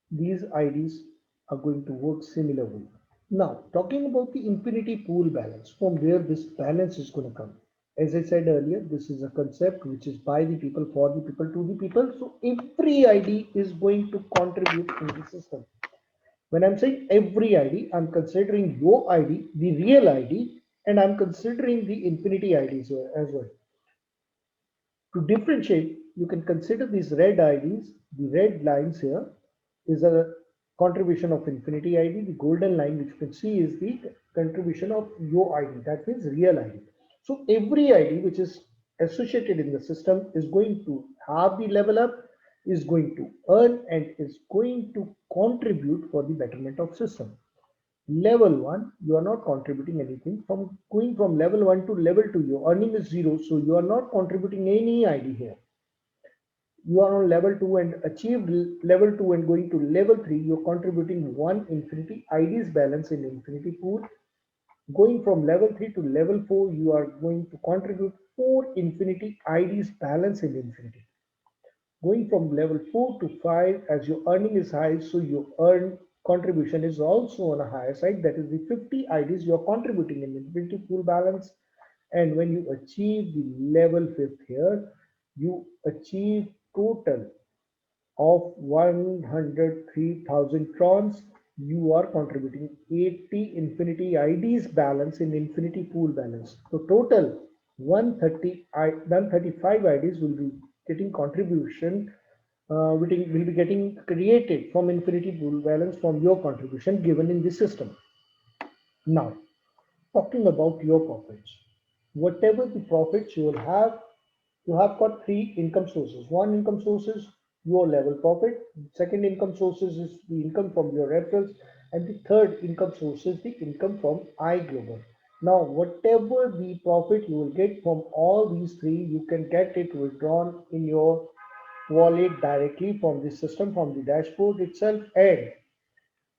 these IDs are going to work similarly. Now, talking about the infinity pool balance, from where this balance is going to come. As I said earlier, this is a concept which is by the people, for the people, to the people. So every ID is going to contribute in the system. When I'm saying every ID, I'm considering your ID, the real ID, and I'm considering the infinity IDs as well. To differentiate, you can consider these red IDs. The red lines here is a contribution of infinity ID. The golden line, which you can see, is the contribution of your ID. That means real ID. So every ID which is associated in the system is going to have the level up, is going to earn, and is going to contribute for the betterment of system. Level 1, you are not contributing anything. From going from level 1 to level 2, your earning is 0, so you are not contributing any ID here. You are on level 2 and achieved level 2 and going to level 3, you're contributing 1 infinity IDs balance in infinity pool. Going from level 3 to level 4, you are going to contribute 4 infinity IDs balance in infinity. Going from level 4 to 5, as your earning is high, so your earn contribution is also on a higher side. That is the 50 IDs you are contributing in infinity pool balance. And when you achieve the level 5th here, you achieve total of 103,000 trons. You are contributing 80 infinity IDs balance in infinity pool balance. So total 135 IDs will be getting contribution, will be getting created from infinity pool balance from your contribution given in this system. Now, talking about your profits, whatever the profits you have got three income sources. One income source is your level profit. Second income sources is the income from your referrals, and the third income source is the income from iGlobal. Now, whatever the profit you will get from all these three, you can get it withdrawn in your wallet directly from the system, from the dashboard itself. And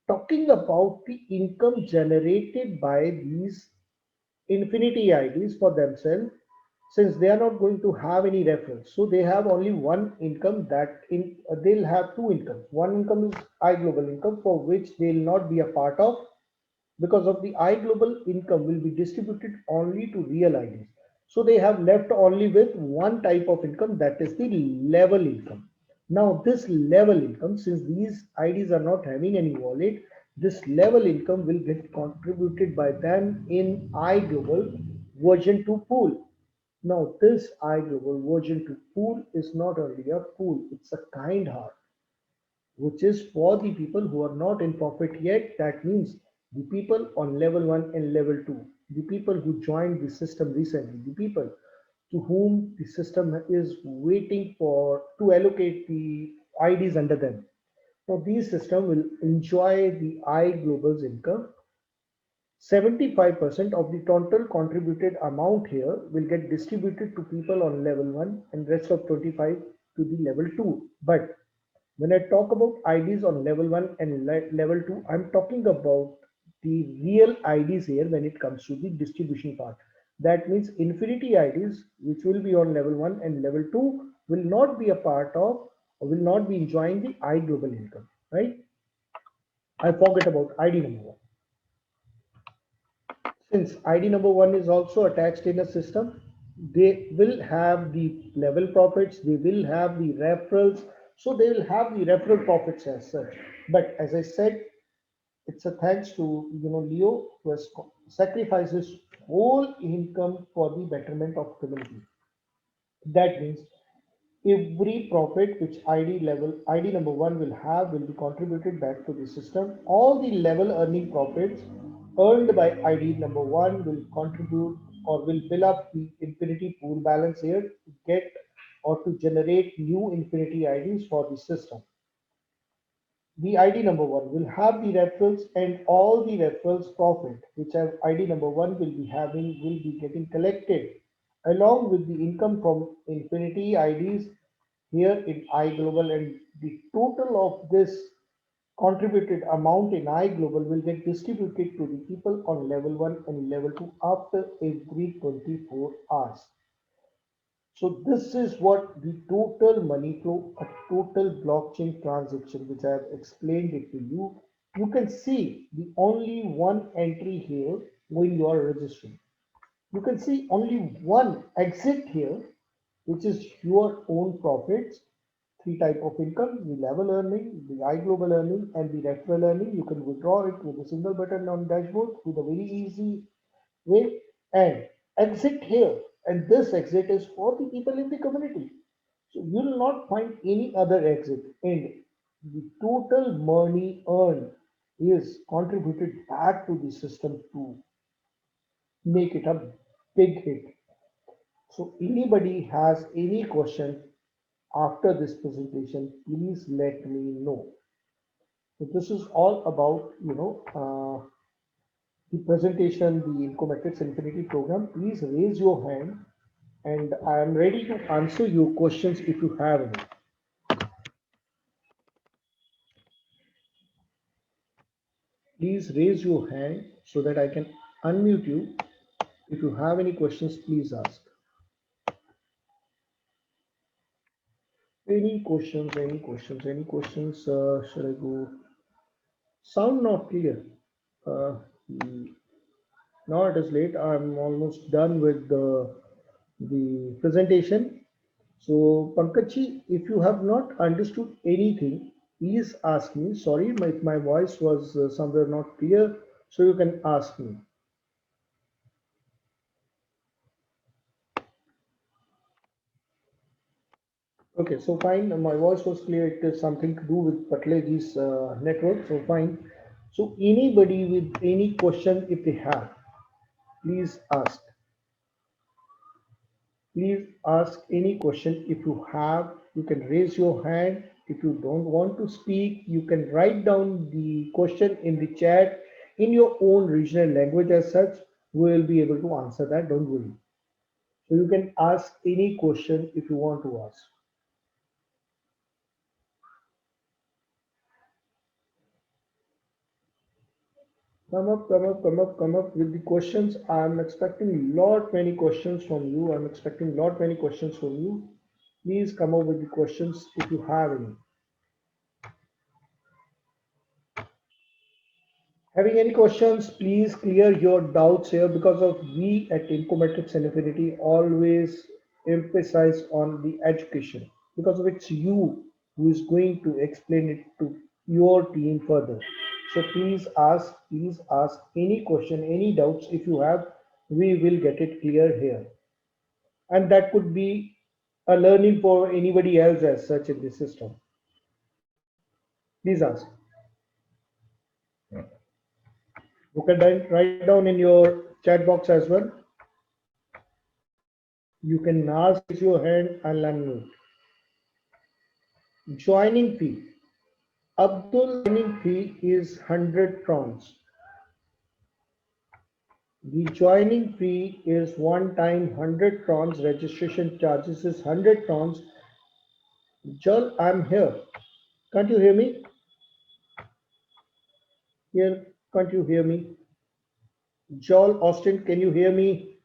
talking about the income generated by these infinity IDs for themselves, since they are not going to have any reference, so they have only one income. They'll have two incomes. One income is iGlobal income, for which they'll not be a part of, because of the iGlobal income will be distributed only to real IDs. So they have left only with one type of income, that is the level income. Now this level income, since these IDs are not having any wallet, this level income will get contributed by them in iGlobal version 2 pool. Now this iGlobal version 2 pool is not only a pool, it's a kind heart which is for the people who are not in profit yet. That means the people on level 1 and level 2, the people who joined the system recently, the people to whom the system is waiting for to allocate the IDs under them. Now, these system will enjoy the iGlobal's income. 75% of the total contributed amount here will get distributed to people on level 1 and rest of 25 to the level 2. But when I talk about IDs on level 1 and level 2, I'm talking about the real IDs here when it comes to the distribution part. That means infinity IDs, which will be on level 1 and level 2, will not be a part of or will not be enjoying the iGlobal income, right? I forget about ID number 1. Since ID number one is also attached in a system, they will have the level profits, they will have the referrals, so they will have the referral profits as such. But as I said, it's a thanks to Leo who has sacrificed his whole income for the betterment of community. That means every profit which ID number one will have will be contributed back to the system. All the level earning profits earned by ID number one will contribute or will fill up the infinity pool balance here to get or to generate new infinity IDs for the system. The ID number one will have the referrals, and all the referrals profit which ID number one will be having will be getting collected along with the income from infinity IDs here in iGlobal, and the total of this contributed amount in iGlobal will get distributed to the people on level 1 and level 2 after every 24 hours. So this is what the total money flow, a total blockchain transaction, which I have explained it to you. You can see the only one entry here when you are registering. You can see only one exit here, which is your own profits. Three type of income: the level earning, the iGlobal earning, and the referral earning. You can withdraw it with a single button on dashboard with a very easy way, and exit here. And this exit is for the people in the community. So you will not find any other exit. And the total money earned is contributed back to the system to make it a big hit. So anybody has any question after this presentation, please let me know. So this is all about, the presentation, the Incometrics Infinity program. Please raise your hand and I am ready to answer your questions if you have any. Please raise your hand so that I can unmute you. If you have any questions, please ask. Any questions, any questions, any questions? Should I go? Sound not clear. Uh, Now it is late. I'm almost done with the presentation. So Pankajji, if you have not understood anything, please ask me. Sorry, my voice was somewhere not clear, so you can ask me. Okay, so fine. My voice was clear. It is something to do with Patleji's network. So fine. So anybody with any question, if they have, please ask. Please ask any question if you have. You can raise your hand. If you don't want to speak, you can write down the question in the chat in your own regional language as such. We will be able to answer that. Don't worry. So you can ask any question if you want to ask. Come up, come up, come up, come up with the questions. I'm expecting lot many questions from you. I'm expecting lot many questions from you. Please come up with the questions if you have any. Having any questions, please clear your doubts here, because of we at Incometrics and Infinity always emphasize on the education, because of it's you who is going to explain it to your team further. So please ask any question, any doubts if you have, we will get it clear here. And that could be a learning for anybody else as such in the system. Please ask. You can write down in your chat box as well. You can now raise your hand and unmute. Joining fee. Abdul, joining fee is 100 crowns. The joining fee is one time 100 crowns. Registration charges is 100 crowns. Jal, I'm here. Can't you hear me? Here, can't you hear me? Joel, Austin, can you hear me?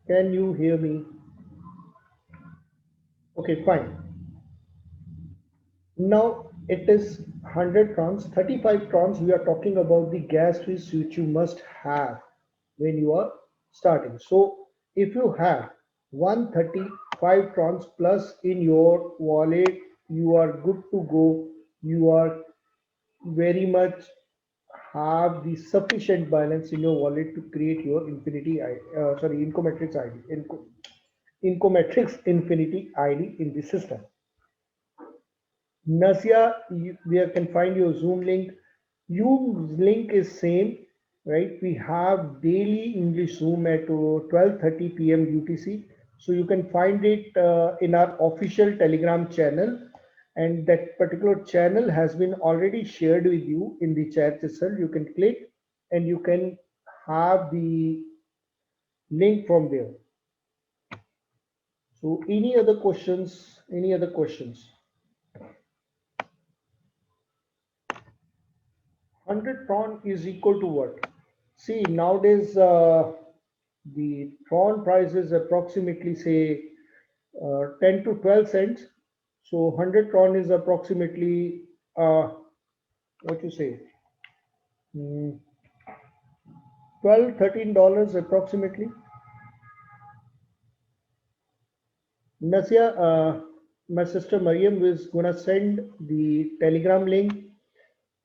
Can you hear me? Okay, fine. Now It is 100 trons, 35 trons. We are talking about the gas fees which you must have when you are starting. So if you have 135 trons plus in your wallet, you are good to go. You are very much have the sufficient balance in your wallet to create your Infinity Incometrics ID, Incometrics Infinity ID in the system. Nasia, we can find your Zoom link. Zoom link is same, right? We have daily English Zoom at 12:30 p.m. UTC. So you can find it in our official Telegram channel, and that particular channel has been already shared with you in the chat itself. You can click and you can have the link from there. So any other questions? Any other questions? 100 tron is equal to what? See, nowadays the tron price is approximately say 10 to 12 cents. So 100 tron is approximately what you say, mm, 12 $13 approximately. Nasia, my sister Mariam is gonna send the Telegram link.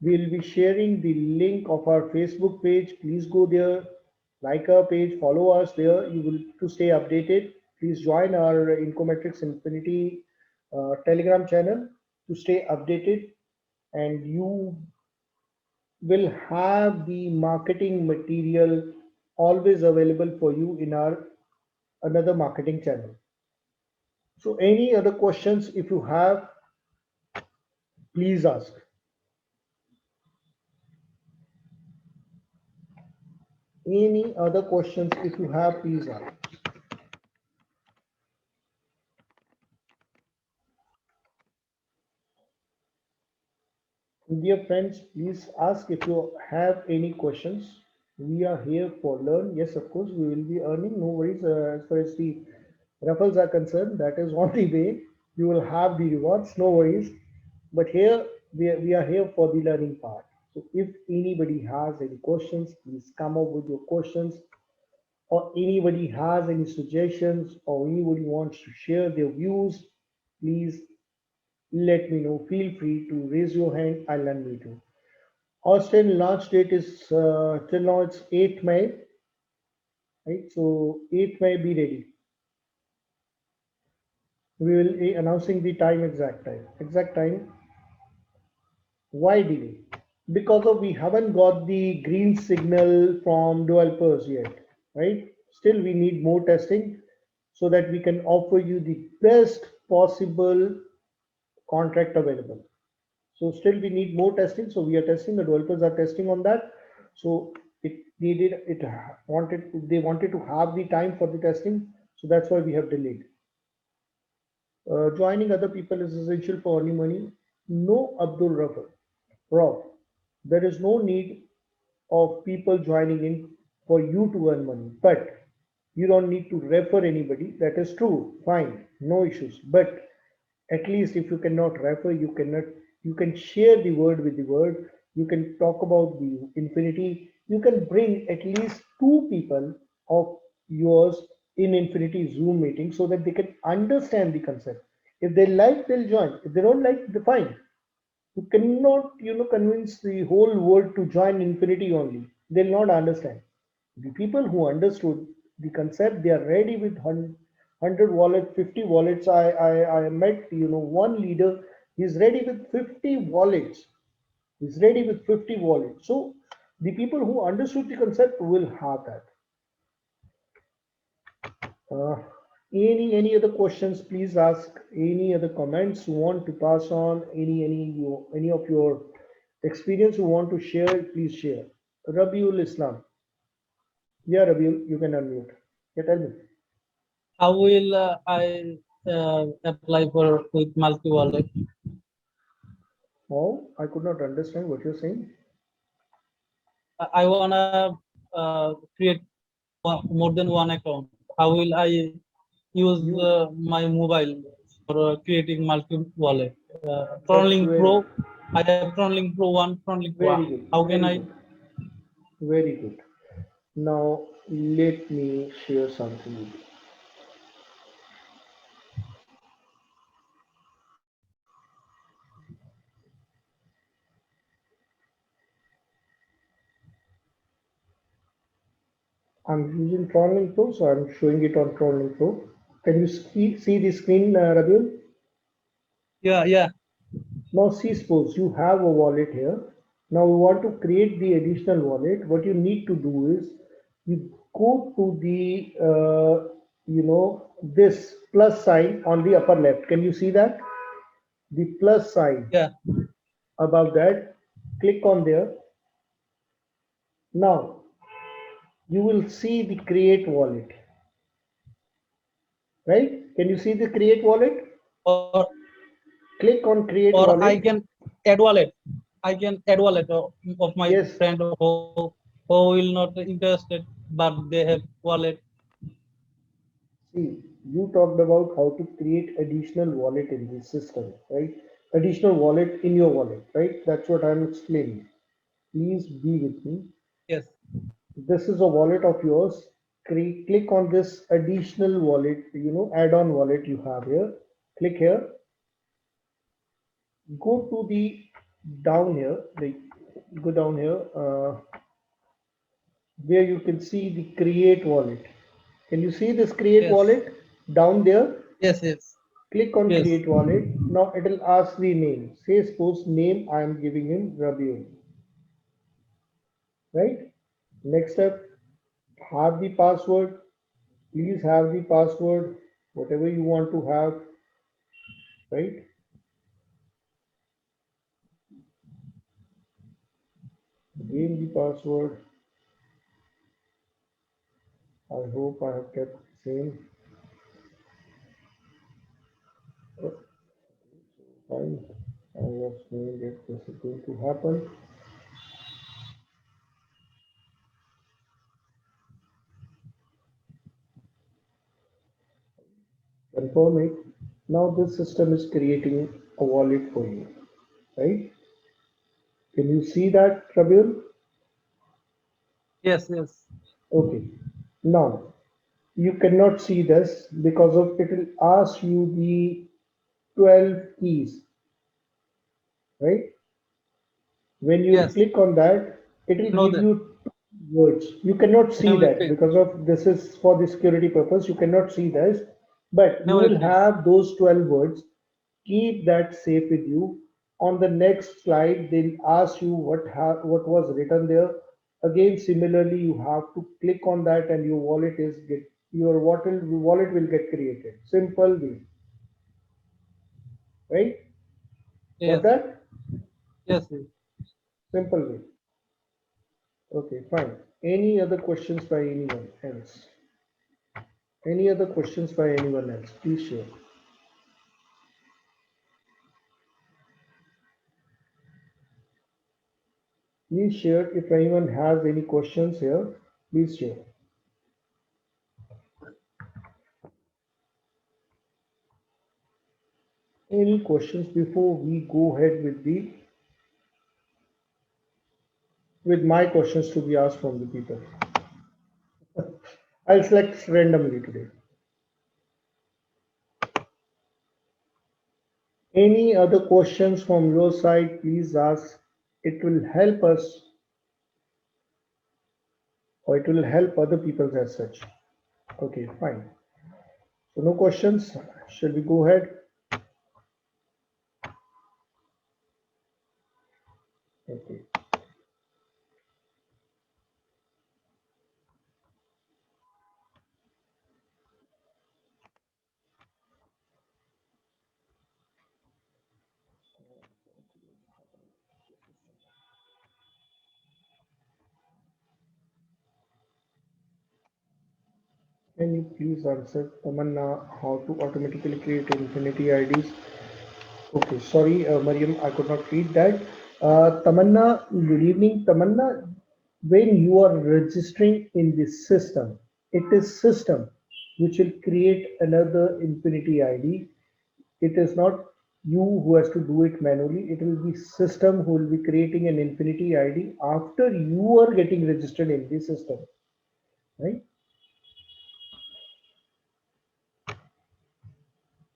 We'll be sharing the link of our Facebook page. Please go there, like our page, follow us there. You will to stay updated. Please join our Incometrics Infinity Telegram channel to stay updated, and you will have the marketing material always available for you in our another marketing channel. So, any other questions if you have, please ask. Any other questions if you have, please ask. Dear friends, please ask if you have any questions. We are here for learn. Yes, of course, we will be earning. No worries. As far as the raffles are concerned, that is on the way. You will have the rewards. No worries. But here we are here for the learning part. So if anybody has any questions, please come up with your questions. Or anybody has any suggestions, or anybody wants to share their views, please let me know. Feel free to raise your hand. I'll unmute you. Austin launch date is till now it's 8th May, right? So 8th May, be ready. We will be announcing the time, exact time. Exact time. Why delay? Because of we haven't got the green signal from developers yet, right? Still we need more testing so that we can offer you the best possible contract available. So still we need more testing. So we are testing, the developers are testing on that. So they wanted to have the time for the testing. So that's why we have delayed. Joining other people is essential for earning money. No, Abdul Rafa. Rob, there is no need of people joining in for you to earn money, but you don't need to refer anybody. That is true. Fine, no issues. But at least if you cannot refer, you can share the word with the word. You can talk about the Infinity. You can bring at least two people of yours in Infinity Zoom meeting so that they can understand the concept. If they like, they'll join. If they don't like, they're fine. You cannot, convince the whole world to join Infinity only. They'll not understand. The people who understood the concept, they are ready with 100 wallets, 50 wallets. I met, one leader, he's ready with 50 wallets. He's ready with 50 wallets. So the people who understood the concept will have that. Uh, any other questions? Please ask. Any other comments you want to pass on? Any of your experience you want to share? Please share. Rabiul Islam. Yeah, Rabiul, you can unmute. Yeah, tell me. How will I apply for with multi wallet? Oh, I could not understand what you're saying. I wanna create more than one account. How will I use You my mobile for creating multi wallet? that's Tronlink where Pro. I have TronLink Pro 1, TronLink Pro. Very good. How can Very I? good. Very good. Now let me share something with you. I'm using TronLink Pro, so I'm showing it on TronLink Pro. Can you see the screen, Rabiul? Yeah, yeah. Now see, suppose you have a wallet here. Now we want to create the additional wallet. What you need to do is you go to the, this plus sign on the upper left. Can you see that? The plus sign Yeah. above that. Click on there. Now you will see the create wallet, right? Can you see the create wallet? Or Click on create or I wallet. can add wallet. I can add wallet of my Yes. friend who will not interested, but they have wallet. See, you talked about how to create additional wallet in the system, right? Additional wallet in your wallet, right? That's what I'm explaining. Please be with me. Yes. This is a wallet of yours. Click on this additional wallet, add-on wallet you have here. Click here. Go to the down here. Go down here where you can see the create wallet. Can you see this create Yes. wallet down there? Yes. Yes. Click on Yes. create wallet. Now it will ask the name. Say suppose name I am giving him Rabiul. Right? Next step, have the password. Please have the password, whatever you want to have, right? Again the password. I hope I have kept the same. Oh, fine. I was saying that this is going to happen. Confirm it. Now this system is creating a wallet for you, right? Can you see that, Rabiul? Yes. Yes. Okay. Now you cannot see this because of it will ask you the 12 keys, right? When you Yes. click on that, it I will know give that. you words. You cannot I see have that it. because of this is for the security purpose. You cannot see this, but you Memory will place. have those 12 words. Keep that safe with you. On the next slide, they'll ask you what was written there. Again, similarly, you have to click on that, and your wallet will get created. Simple way, right? Got Yes. that? Yes. Yes. Simple way. Okay, fine. Any other questions by anyone else? Any other questions by anyone else? Please share. Please share if anyone has any questions here. Please share. Any questions before we go ahead with my questions to be asked from the people? I'll select randomly today. Any other questions from your side, please ask. It will help us or it will help other people as such. Okay, fine. So no questions. Shall we go ahead? Okay. Can you please answer Tamanna how to automatically create infinity IDs? Okay, sorry, Mariam, I could not read that. Tamanna, good evening. Tamanna, when you are registering in this system, it is system which will create another infinity ID. It is not you who has to do it manually. It will be system who will be creating an Infinity ID after you are getting registered in the system, right?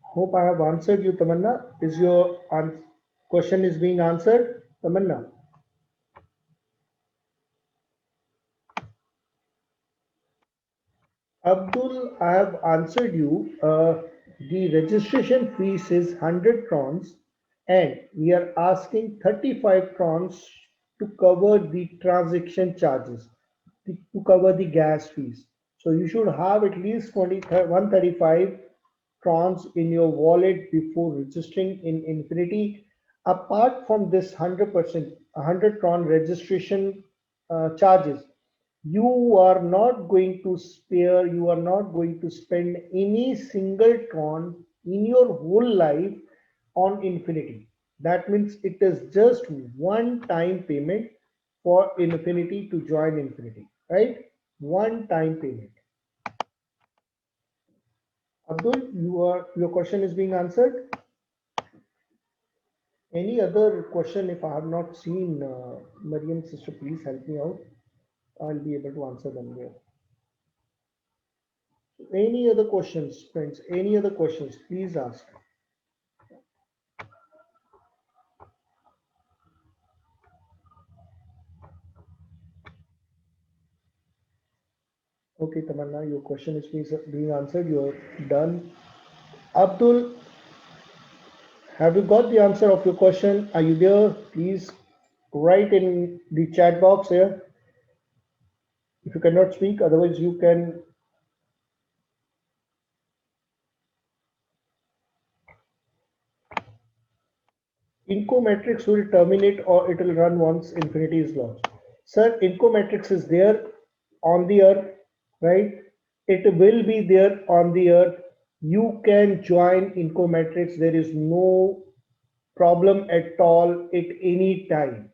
Hope I have answered you, Tamanna. Is your question is being answered, Tamanna? Abdul, I have answered you. The registration fees is 100 crons, and we are asking 35 crons to cover the transaction charges, to cover the gas fees. So you should have at least 135 crons in your wallet before registering in Infinity. Apart from this 100%, 100 cron registration charges, you are not going to spare, you are not going to spend any single tron in your whole life on Infinity. That means it is just one time payment for Infinity to join Infinity, right? One time payment. Abdul, your question is being answered. Any other question? If I have not seen Mariam sister, please help me out. I'll be able to answer them there. Any other questions, friends? Any other questions? Please ask. Okay, Tamanna, your question is being answered. You're done. Abdul, have you got the answer of your question? Are you there? Please write in the chat box here. If you cannot speak, otherwise you can. Incometrics will terminate or it will run once Infinity is launched. Sir, Incometrics is there on the earth, right? It will be there on the earth. You can join Incometrics. There is no problem at all at any time.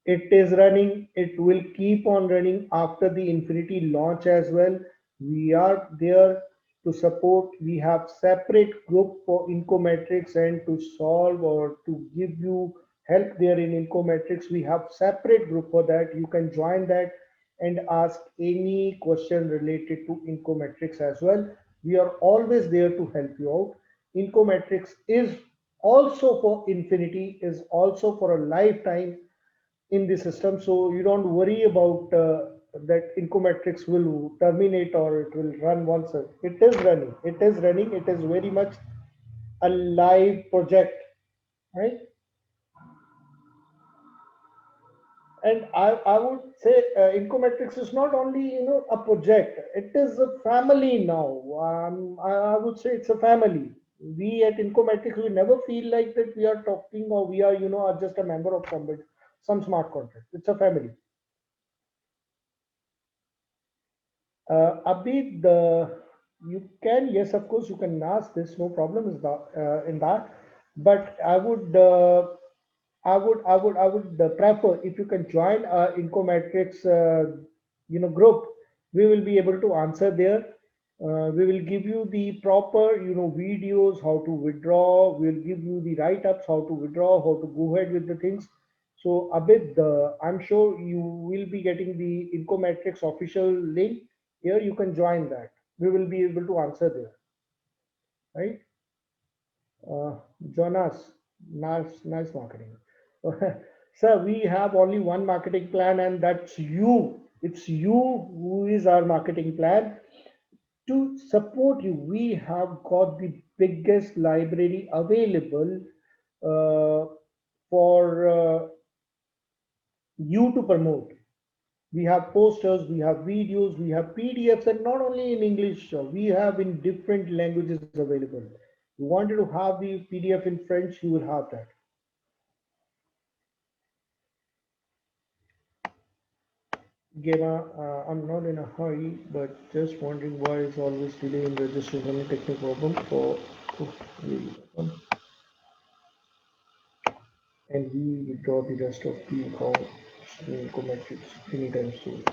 It is running, it will keep on running after the Infinity launch as well. We are there to support. We have separate group for Incometrics, and to solve or to give you help there in Incometrics, we have separate group for that. You can join that and ask any question related to Incometrics as well. We are always there to help you out. Incometrics is also for Infinity, is also for a lifetime in the system. So you don't worry about that Incometrics will terminate or it will run once. It is running. It is running. It is very much a live project, right? And I would say Incometrics is not only a project. It is a family now. I would say it's a family. We at Incometrics we never feel like that we are talking or we are are just a member of somebody, some smart contract. It's a family. Abid, you can, yes, of course, you can ask this, no problem is that, in that. But I would prefer if you can join Incometrics, group. We will be able to answer there. We will give you the proper, videos, how to withdraw. We'll give you the write-ups, how to withdraw, how to go ahead with the things. So Abid, I'm sure you will be getting the Incometrics official link. Here you can join that. We will be able to answer there, right? Uh, Jonas, nice marketing. Sir, we have only one marketing plan, and that's you. It's you who is our marketing plan. To support you, we have got the biggest library available for you to promote. We have posters, we have videos, we have PDFs, and not only in English, we have in different languages available. You wanted to have the PDF in French, you will have that. Gema, I'm not in a hurry, but just wondering why is always delay in registering. Any technical problem for and we withdraw the rest of the account Incometrics anytime soon.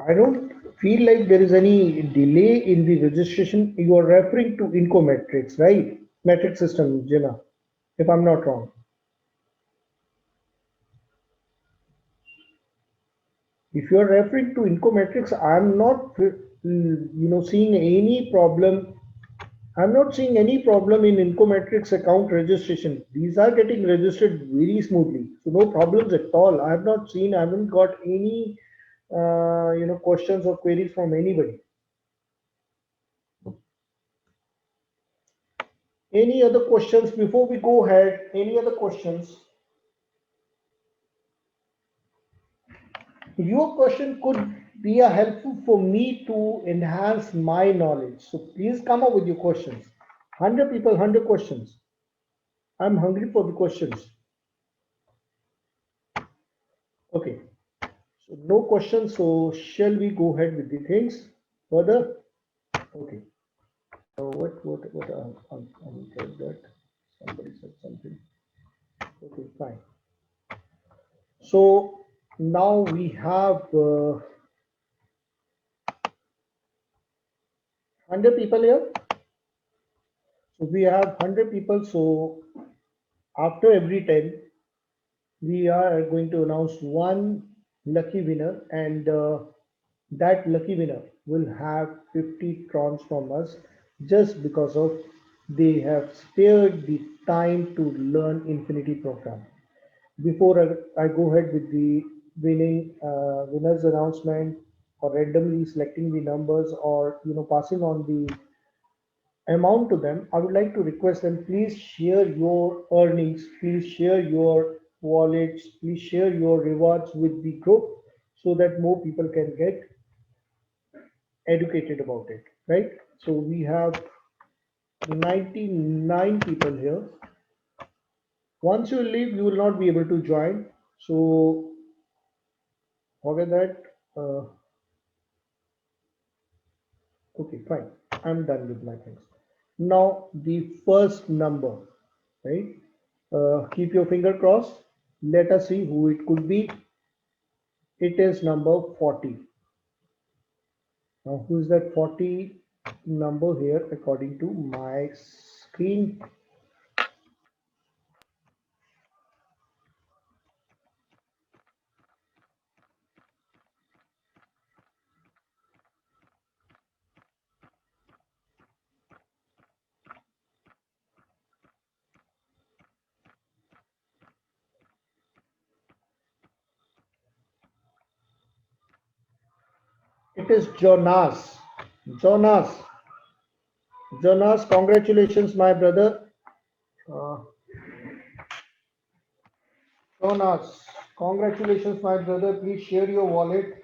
I don't. feel like there is any delay in the registration, you are referring to Incometrics, right? Metric system, Jenna, if I'm not wrong. If you are referring to Incometrics, I'm not, seeing any problem. I'm not seeing any problem in Incometrics account registration. These are getting registered very smoothly, so no problems at all. I have not seen, I haven't got any, questions or queries from anybody. Any other questions before we go ahead? Any other questions? Your question could be a helpful for me to enhance my knowledge. So please come up with your questions. 100 people, 100 questions. I'm hungry for the questions. Okay, so no questions. So shall we go ahead with the things further? Okay. I will take that. Somebody said something. Okay, fine. So now we have 100 people here. So we have 100 people. So after every 10, we are going to announce one lucky winner, and that lucky winner will have 50 crowns from us just because of they have spared the time to learn Infinity program. Before I go ahead with the winners announcement, or randomly selecting the numbers, or passing on the amount to them, I would like to request them, please share your earnings, please share your wallets, please share your rewards with the group so that more people can get educated about it, right? So we have 99 people here. Once you leave, you will not be able to join. So forget that. Okay, fine. I'm done with my things. Now the first number, right? Keep your finger crossed. Let us see who it could be. It is number 40. Now, who is that 40 number here according to my screen? It is Jonas. Jonas. Jonas, congratulations, my brother. Uh, Jonas, congratulations, my brother. Please share your wallet.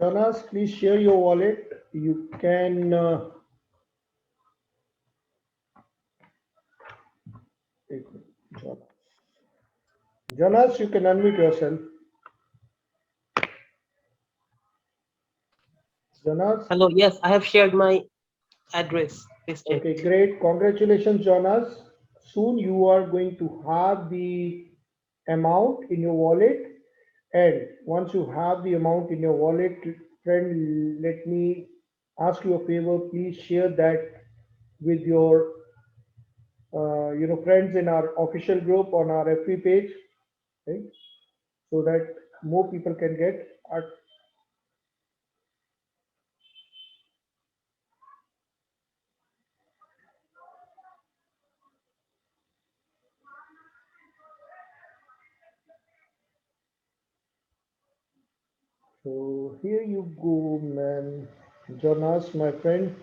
Jonas, please share your wallet. You can. Jonas. Jonas, you can unmute yourself. Jonas. Hello, yes, I have shared my address. Please check. Okay, great. Congratulations, Jonas. Soon you are going to have the amount in your wallet. And once you have the amount in your wallet, friend, let me ask you a favor. Please share that with your friends in our official group on our FB page, right? So that more people can get our. So here you go, man. Jonas, my friend.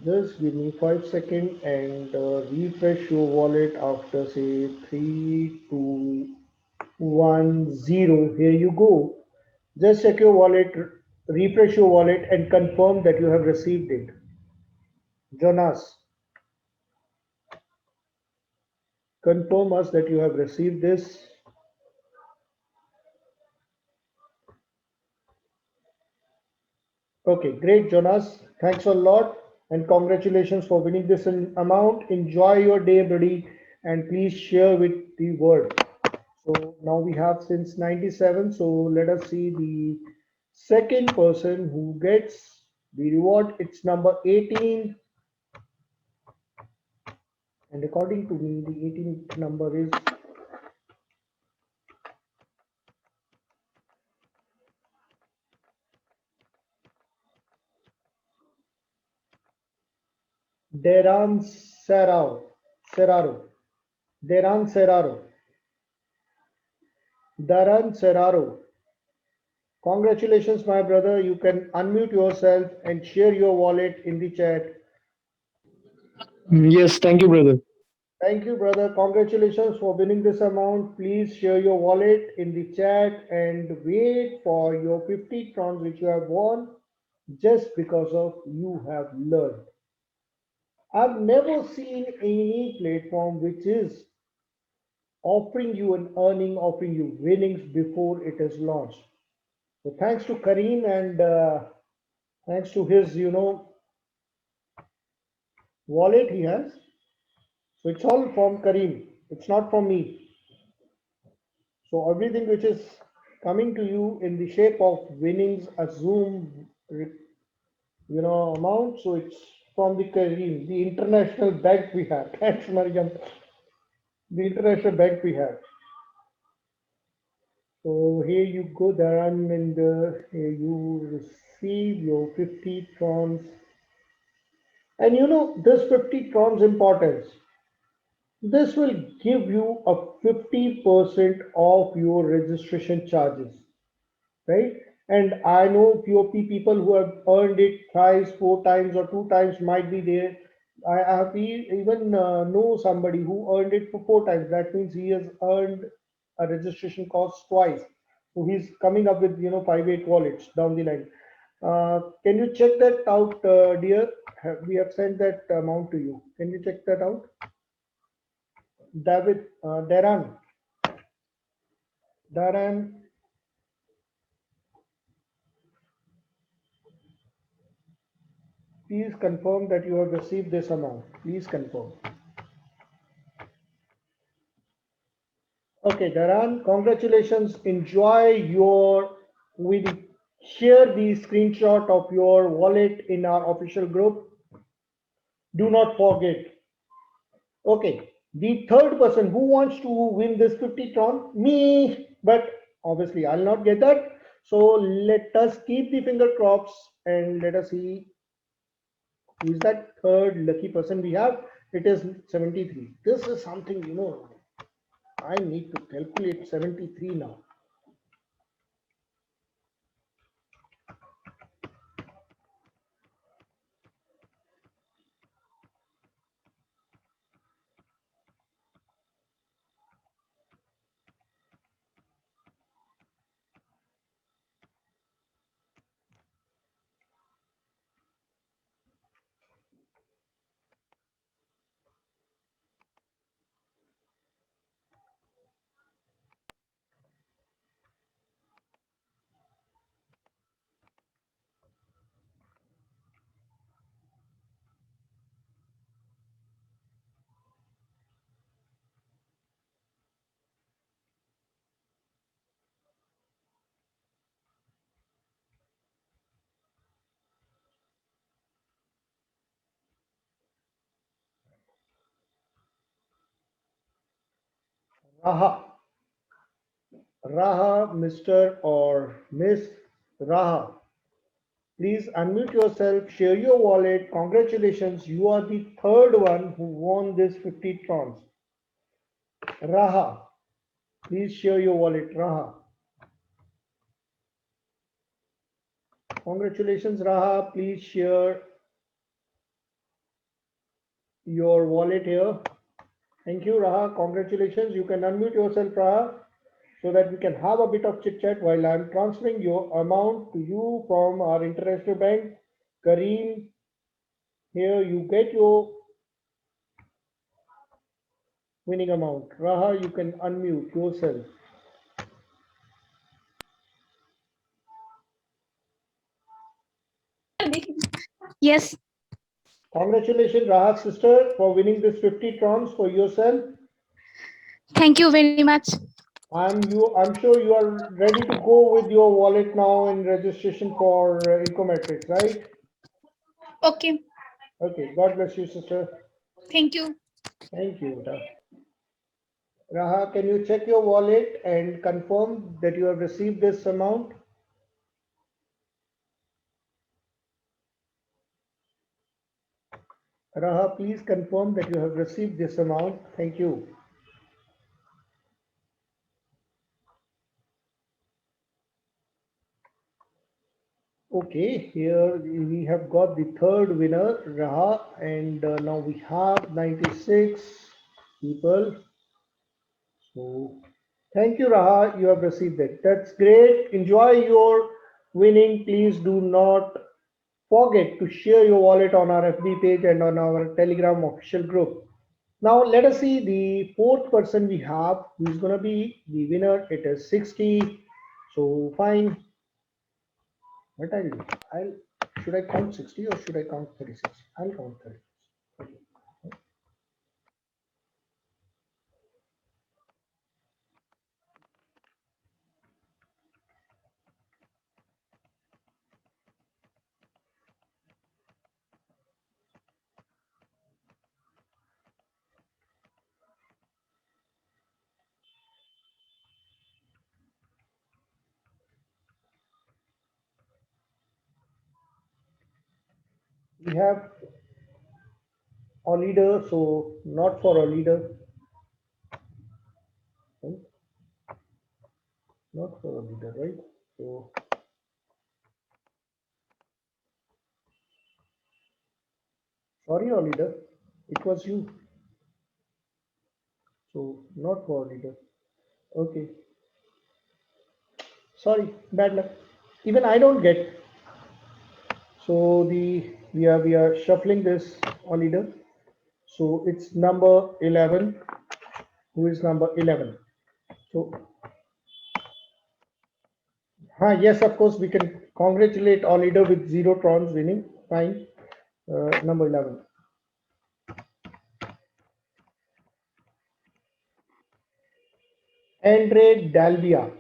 Just give me 5 seconds and refresh your wallet after say 3, 2, 1, 0. Here you go. Just check your wallet, refresh your wallet and confirm that you have received it. Jonas, confirm us that you have received this. Okay, great, Jonas. Thanks a lot and congratulations for winning this amount. Enjoy your day, buddy, and please share with the world. So now we have since 97. So let us see the second person who gets the reward. It's number 18. And according to me, the 18th number is Deran Serraro. Deran Serraro. Daran Serraro. Congratulations, my brother. You can unmute yourself and share your wallet in the chat. Yes, thank you, brother. Thank you, brother. Congratulations for winning this amount. Please share your wallet in the chat and wait for your 50 crowns which you have won just because of you have learned. I've never seen any platform which is offering you an earning, offering you winnings before it is launched. So thanks to Kareem and thanks to his, wallet he has. So it's all from Kareem. It's not from me. So everything which is coming to you in the shape of winnings, a Zoom, amount. So it's from the Kareem, the international bank we have. Thanks, Mariam. The international bank we have. So here you go, Dharan, and here you receive your 50 trons. And this 50 trons importance. This will give you a 50% of your registration charges, right? And I know few people who have earned it thrice, four times, or two times might be there. I have even know somebody who earned it for four times. That means he has earned a registration cost twice. So he's coming up with 5-8 wallets down the line. Can you check that out, dear? We have sent that amount to you. Can you check that out? David, Daran, please confirm that you have received this amount. Please confirm. Okay, Daran, congratulations. Enjoy your winning. Share the screenshot of your wallet in our official group. Do not forget. Okay, the third person who wants to win this 50 tron, me, but obviously I'll not get that. So let us keep the finger crops and let us see who is that third lucky person we have. It is 73. This is something, I need to calculate 73 now. Raha, Mr. or Miss Raha, please unmute yourself, share your wallet. Congratulations, you are the third one who won this 50 trons. Raha, please share your wallet. Raha. Congratulations, Raha. Please share your wallet here. Thank you, Raha. Congratulations. You can unmute yourself, Raha, so that we can have a bit of chit chat while I'm transferring your amount to you from our international bank. Kareem, here you get your winning amount. Raha, you can unmute yourself. Yes, Congratulations, Raha's sister, for winning this 50 trons for yourself. thank you very much. I'm sure you are ready to go with your wallet now in registration for Ecometrics, right? Okay. Okay. God bless you, sister. Thank you. Thank you. Raha, can you check your wallet and confirm that you have received this amount? Raha, please confirm that you have received this amount. Thank you. Okay, here we have got the third winner, Raha, and now we have 96 people. So, thank you, Raha. You have received it. That's great. Enjoy your winning. Please do not forget to share your wallet on our FB page and on our Telegram official group. Now, let us see the fourth person we have who is going to be the winner. It is 60. So, fine. What I'll do? Should I count 60 or should I count 36? I'll count 36. Okay. We have a leader, so not for a leader. Right? Not for a leader, right? So sorry, a leader. It was you. So not for a leader. Okay. Sorry, bad luck. Even I don't get. So we are shuffling this on leader. So it's number 11. Who is number 11? So yes, of course we can congratulate our leader with zero trons winning. Fine. Number 11. Andre Dalvia.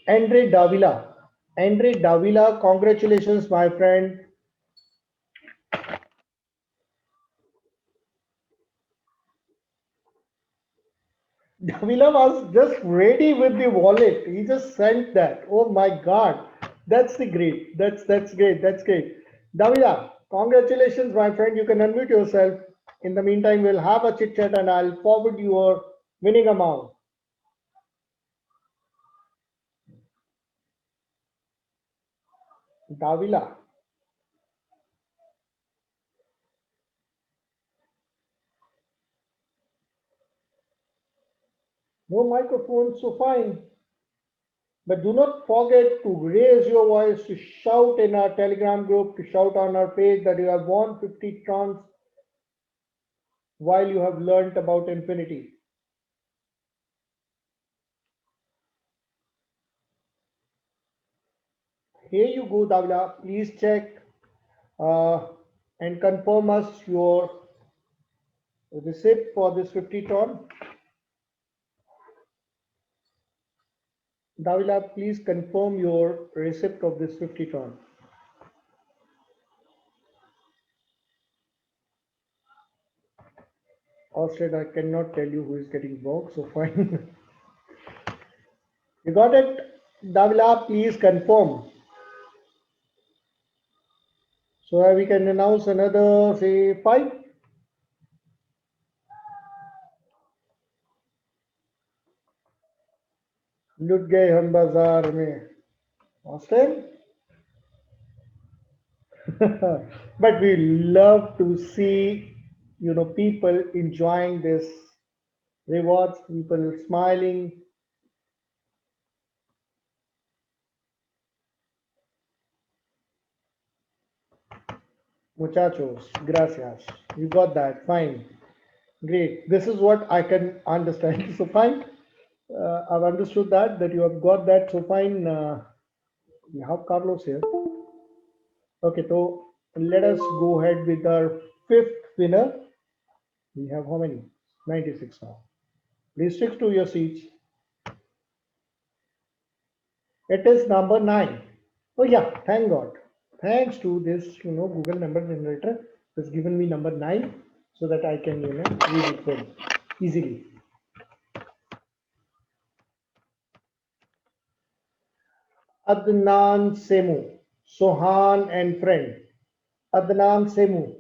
Andre Davila. Andre Davila, congratulations, my friend. Davila was just ready with the wallet. He just sent that. Oh my God. That's the great. That's great. That's great. Davila, congratulations, my friend. You can unmute yourself. In the meantime, we'll have a chit chat and I'll forward your winning amount. Davila. No microphone, so fine. But do not forget to raise your voice, to shout in our Telegram group, to shout on our page that you have won 50 trons while you have learnt about infinity. Here you go, Davila. Please check uh, and confirm us your receipt for this 50 tron. Davila, please confirm your receipt of this 50 tron. Orsted, I cannot tell you who is getting boxed, so fine. You got it? Davila, please confirm. So we can announce another, say, 5. लुट गए हम बाजार में. Austin? But we love to see, people enjoying this rewards, people smiling. Muchachos, gracias. You got that. Fine. Great. This is what I can understand. So fine. I've understood that you have got that. So fine. We have Carlos here. Okay, so let us go ahead with our fifth winner. We have how many? 96 now. Please stick to your seats. It is number 9. Oh yeah, thank God. Thanks to this, Google number generator has given me number 9 so that I can, read it very easily. Adnan Semu, Sohan and friend. Adnan Semu.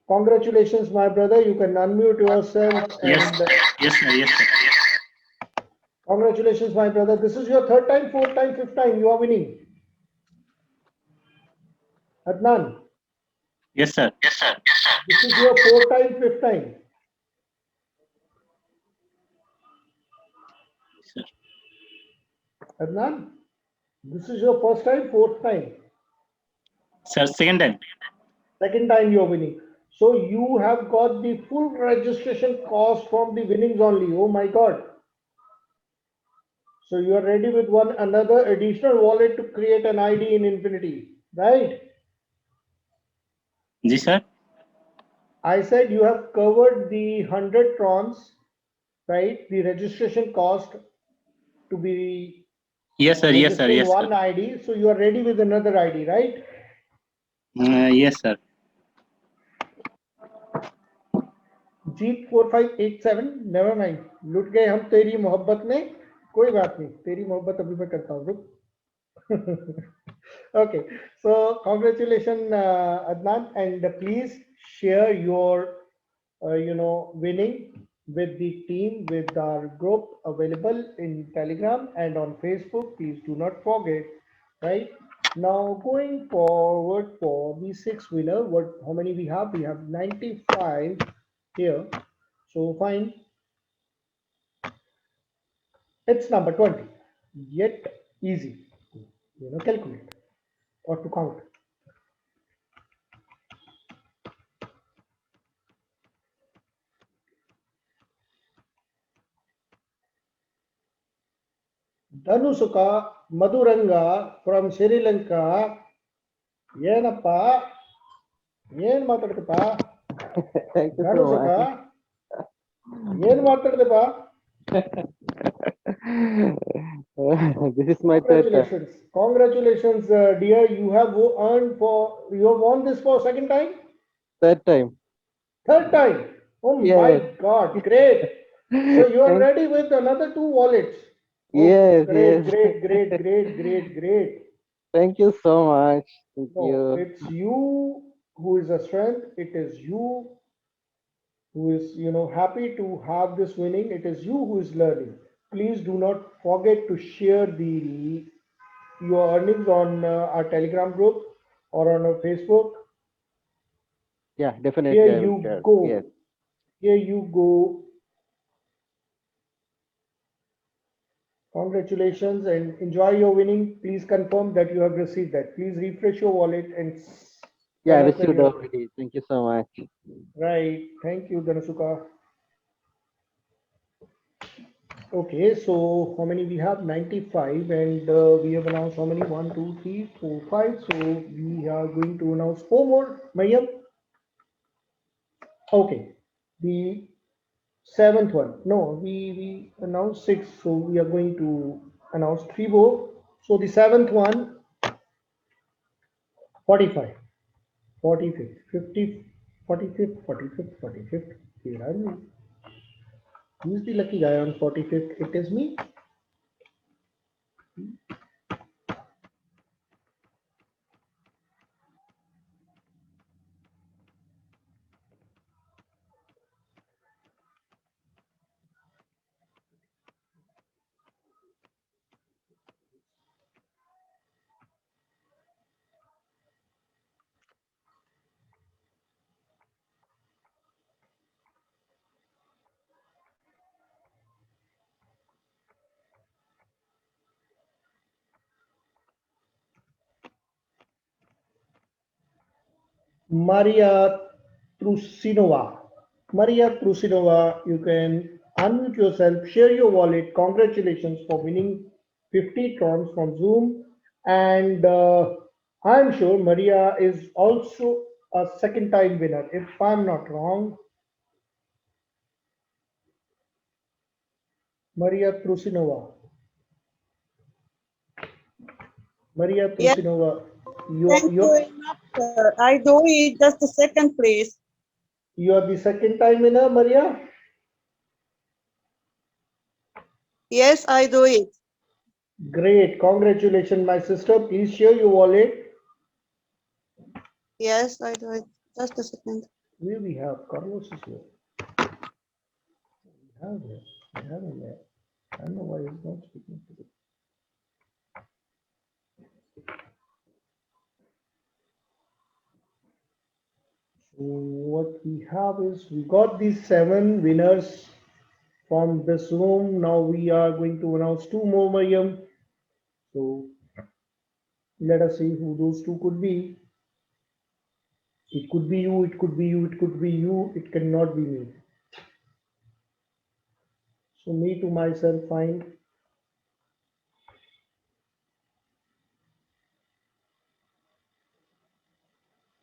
Congratulations, my brother. You can unmute yourself Yes, and yes, sir. Yes, sir. congratulations, my brother. This is your third time, fourth time, fifth time. You are winning. Adnan, Yes, sir. this is your fourth time, fifth time. Sir. Adnan, this is your first time, fourth time. Sir, second time. Second time you're winning. So you have got the full registration cost from the winnings only. Oh my God. So you are ready with one another additional wallet to create an ID in Infinity, right? Ji, sir. I said you have covered the 100 trons, right? The registration cost to be Yes, sir. Yes, sir. registering Yes, sir. one ID. So you are ready with another ID, right? Yes, sir. Jeet 4587 never mind लुट गए हम तेरी मोहब्बत में कोई बात नहीं तेरी मोहब्बत अभी मैं करता हूँ रुक okay so congratulations Adnan and please share your winning with the team with our group available in Telegram and on Facebook. Please do not forget, right? Now going forward for the sixth winner, how many we have? We have 95 here. So fine, it's number 20. Yet easy, calculate or to count. Dhanusuka Maduranga from Sri Lanka. ಏನಪ್ಪ ಏನ್ ಮಾತಾಡ್ತಪ್ಪ Thank you so ಧನುಸುಕ much. ಏನ್ ಮಾತಾಡ್ದಪ್ಪ This is my third time. Congratulations, dear. You have won this for second time, Third time. third time. Oh Yes. my God, great. So you are Thank- ready with another 2 wallets. Oh, Yes, great, yes. great. Thank you so much. Thank No, you. it's you who is a strength. It is you who is, happy to have this winning. It is you who is learning. Please do not forget to share your earnings on our Telegram group or on our Facebook. Yeah, definitely. Here I will you share. go. Yes. Here you go. Congratulations and enjoy your winning. Please confirm that you have received that. Please refresh your wallet and Yeah, I tell us when received you already. Thank you so much. right. Thank you, Dhanasuka. Okay, so how many we have? 95, and we have announced how many? 1, 2, 3, 4, 5. So we are going to announce 4 more. Mayam. Okay, the seventh one. No, we announced 6, so we are going to announce 3 more. So the seventh one, 45, 45th, 50, 45th, 45th, 45th. Here are we. Who's the lucky guy on 45th? It is me. Maria Trusinova. Maria Trusinova, you can unmute yourself, share your wallet. Congratulations for winning 50 trons from Zoom. And I'm sure Maria is also a second time winner, if I'm not wrong. Maria Trusinova. Maria Yes. Tursinova, you Thank are, you very much, sir. I do it. Just a second, please. you are the second time winner, Maria. Yes, I do it. Great, congratulations, my sister. Please share your wallet. Yes, I do it. Just a second. Here we have Carlos is here. We have it. We have him there. I don't know why he's not speaking today. So what we have is we got these 7 winners from this room. Now we are going to announce 2 more, Mariam. So let us see who those 2 could be. It could be you, it could be you, it could be you, it cannot be me. So me to myself find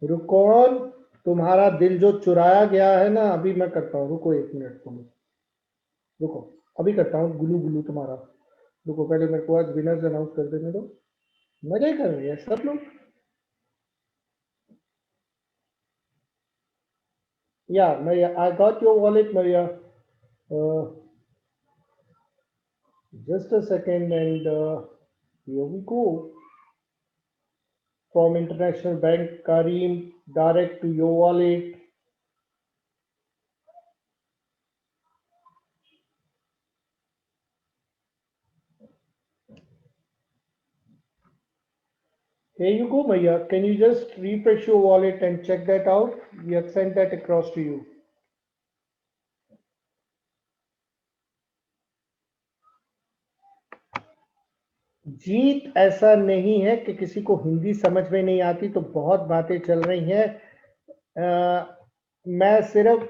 रुको, तुम्हारा दिल जो चुराया गया है ना, अभी मैं करता हूँ, रुको 1 मिनट तुम, रुको अभी करता हूँ गुलू गुलू तुम्हारा, रुको पहले मेरे को आज विनर्स अनाउंस कर देने दो, मजे कर रहे हैं सब लोग. Yeah, Maria, I got your wallet, Maria. Just a second, and here we go. From International Bank, Kareem, direct to your wallet. Here you go, Maria. Can you just refresh your wallet and check that out? We have sent that across to you. जीत ऐसा नहीं है कि किसी को हिंदी समझ में नहीं आती, तो बहुत बातें चल रही हैं. मैं सिर्फ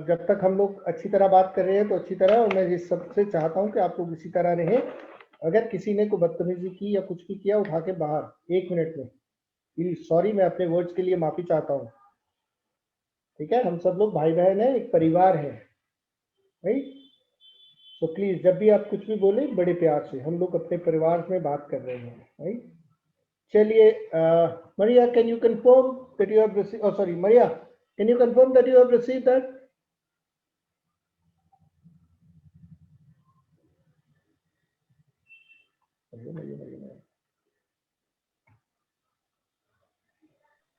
जब तक हम लोग अच्छी तरह बात कर रहे हैं तो अच्छी तरह, और मैं इस सबसे चाहता हूं कि आप लोग इसी तरह रहें. अगर किसी ने कोई बदतमीजी की या कुछ भी किया, उठा के बाहर 1 मिनट में. प्लीज सॉरी, मैं अपने वर्ड्स के लिए माफी चाहता हूं. ठीक है, हम सब लोग भाई बहन हैं, एक परिवार है, राइट. तो प्लीज जब भी आप कुछ भी बोले बड़े प्यार से, हम लोग अपने परिवार में बात कर रहे हैं, राइट. चलिए, Maria, can you confirm that you have received? Oh, sorry, Maria, can you confirm that you have received that?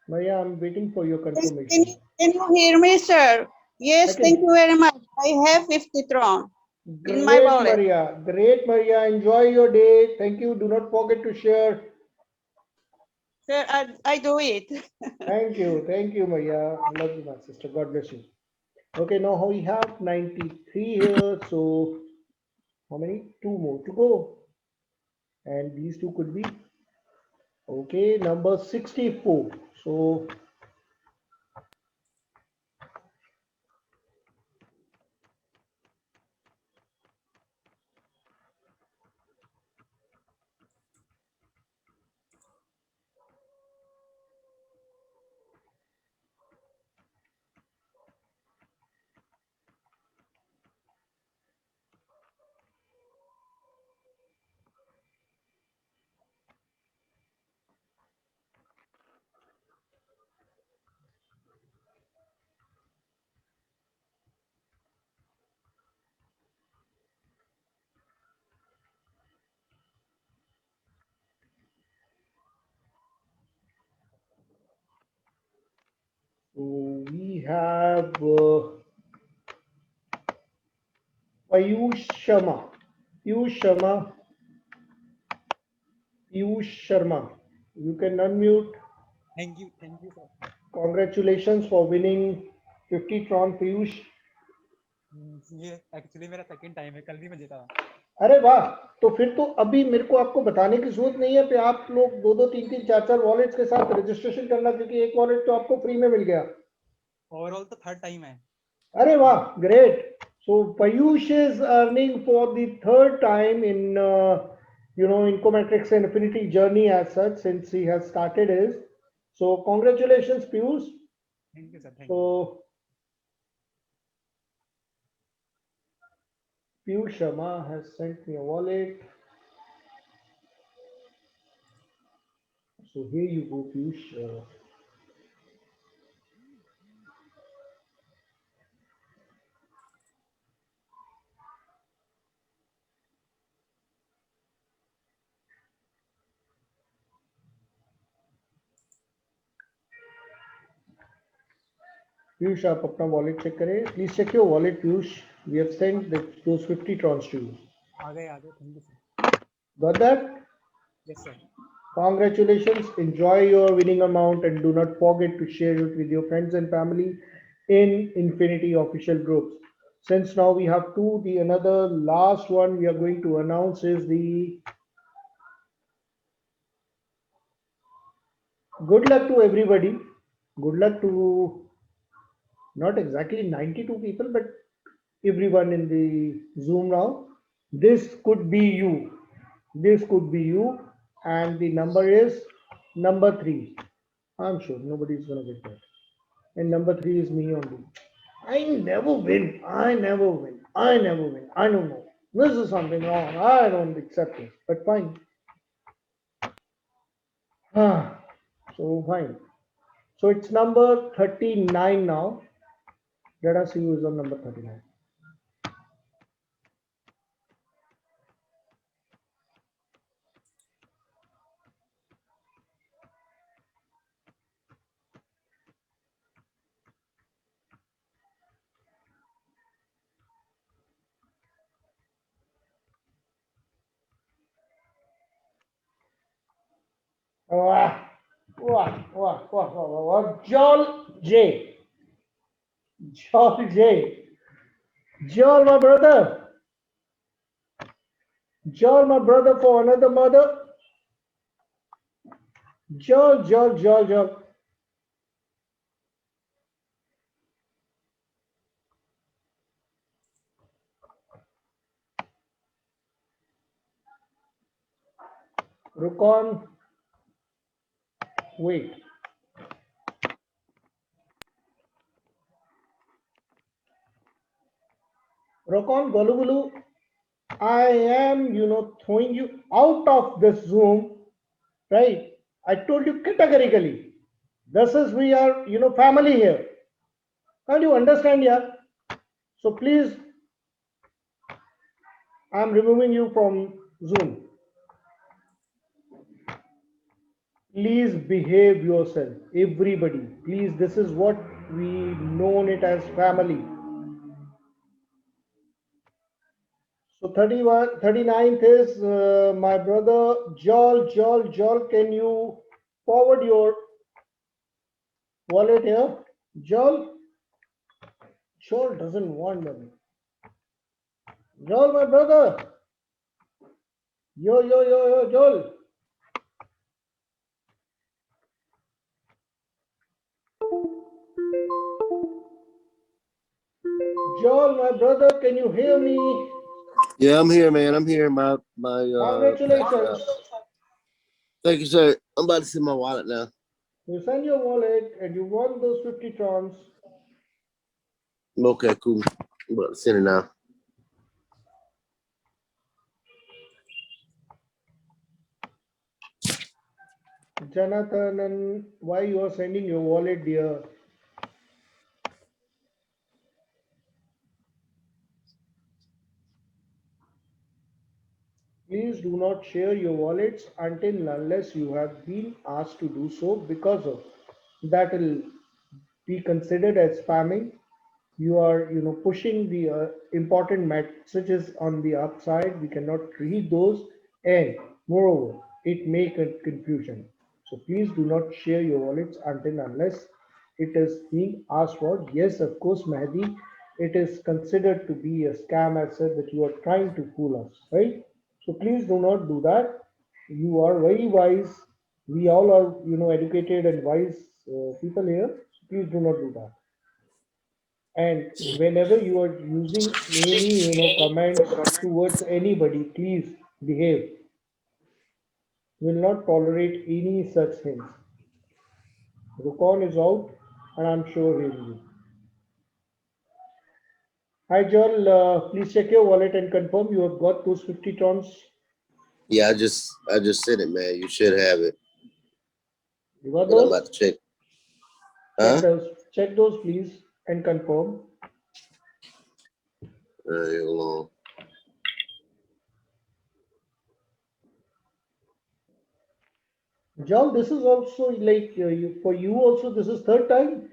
Maria, I'm waiting for your Yes, confirmation. can you hear me, sir? Yes, I can- thank you very much. I have 50 tron in my Great, wallet. Maria. Great, Maria. Enjoy your day. Thank you. Do not forget to share. Sir, I do it. Thank you. Thank you, Maria. I love you, my sister. God bless you. Okay, now we have 93 here. So how many? 2 more to go. And these 2 could be, okay, number 64. So we have Piyush Sharma. Piyush Sharma. Piyush Sharma. You can unmute. Thank you, sir. Congratulations for winning 50 Tron, Piyush. ये actually मेरा second time है, कल भी मैं जीता था. अरे वाह, तो फिर तो अभी मेरे को आपको बताने की जरूरत नहीं है कि आप लोग 2-2, 3-3, 4-4 वॉलेट्स के साथ रजिस्ट्रेशन करना, क्योंकि एक वॉलेट तो आपको फ्री में मिल गया. ओवरऑल तो थर्ड टाइम है. अरे वाह, great. So Payush is earning for the 3rd time in Incometrics and Affinity journey as such, since he has started his. So congratulations, Piyush. Thank you sir. Thank So you. Piyush Sharma has sent me a wallet. So here you go, Piyush. Piyush आप अपना wallet check करें please check your wallet Piyush we have sent those 50 trons to you आ गए thank you sir got that yes sir congratulations enjoy your winning amount and do not forget to share it with your friends and family in Infinity official groups since now we have two the another last one we are going to announce is the good luck to everybody good luck to not exactly 92 people, but everyone in the Zoom now. This could be you. This could be you. And the number is number 3. I'm sure nobody's going to get that. And number 3 is me only. I never win. I never win. I never win. I don't know. This is something wrong. I don't accept it. But fine. So fine. So it's number 39 now. Let us see who is on number 39. Wow, wow, wow, wow, wow, wow. Joel J. Joel J. Joel, my brother. Joel, my brother for another mother. Joel, Joel, Joel, Joel. Rukon. Wait. Rukon Golugulu. I am, throwing you out of this Zoom, right? I told you categorically. This is, we are, family here. Can't you understand, yeah? So please, I'm removing you from Zoom. Please behave yourself, everybody. Please, this is what we known it as family. So 31, 39th is my brother Joel, can you forward your wallet here? Joel doesn't want money. Joel, my brother. Yo, Joel. Joel, my brother, can you hear me? Yeah, I'm here, man. I'm here. My Congratulations. Thank you, sir. I'm about to send my wallet now. You send your wallet and you won those 50 trons. Okay, cool. I'm about to send it now. Jonathan, and why you are sending your wallet, dear? Please do not share your wallets until unless you have been asked to do so because of that will be considered as spamming. You are, pushing the important messages on the upside. We cannot read those, and moreover, it may confusion. So please do not share your wallets until unless it is being asked for. Yes, of course, Mahdi, it is considered to be a scam as said that you are trying to fool us, right? So please do not do that. You are very wise. We all are, educated and wise people here. So please do not do that. And whenever you are using any, comments towards anybody, please behave. Will not tolerate any such things. Rukon is out, and I'm sure he will be. Hi, Joel. Please check your wallet and confirm you have got those 50 trons. Yeah, I just sent it, man. You should have it. You got And I'm those? about to check. Check Huh? those. Check those, please, and confirm. Hold on. John, this is also like for you also. This is third time.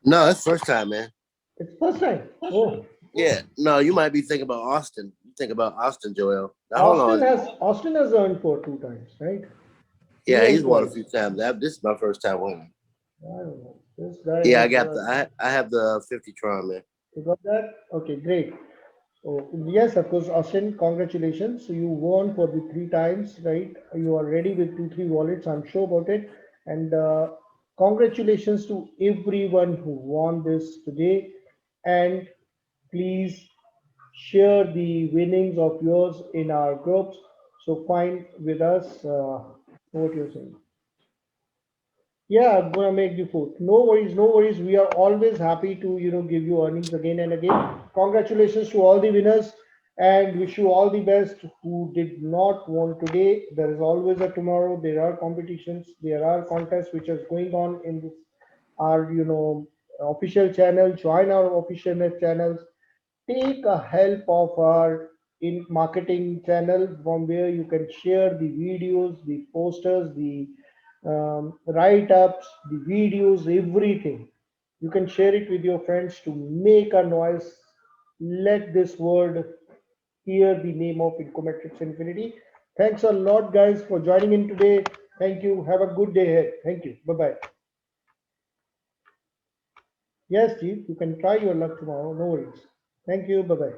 No, it's first time, man. It's first time. Oh, Yeah. No, you might be thinking about Austin. You think about Austin, Joel. Now, hold on. Austin has earned for 2 times, right? Yeah, He he's won won a twice. few times. This is my first time winning. I don't know. This guy Yeah, I has, got I have the 50 Tron, man. you got that? Okay, great. So yes, of course, Austin, congratulations. So you won for the 3 times, right? You are ready with 2, 3 wallets. I'm sure about it. And congratulations to everyone who won this today. And please share the winnings of yours in our groups. So find with us what you're saying. Yeah, I'm gonna make the fourth. No worries, no worries. We are always happy to give you earnings again and again. Congratulations to all the winners and wish you all the best who did not won today. There is always a tomorrow. There are competitions, there are contests which is going on in this our official channel. Join our official channels. Take a help of our in marketing channel from where you can share the videos, the posters, the write-ups, the videos, everything. You can share it with your friends to make a noise. Let this world hear the name of Incometrics Infinity. Thanks a lot, guys, for joining in today. Thank you. Have a good day ahead. Thank you. Bye-bye. Yes, Chief, you can try your luck tomorrow. No worries. Thank you. Bye-bye.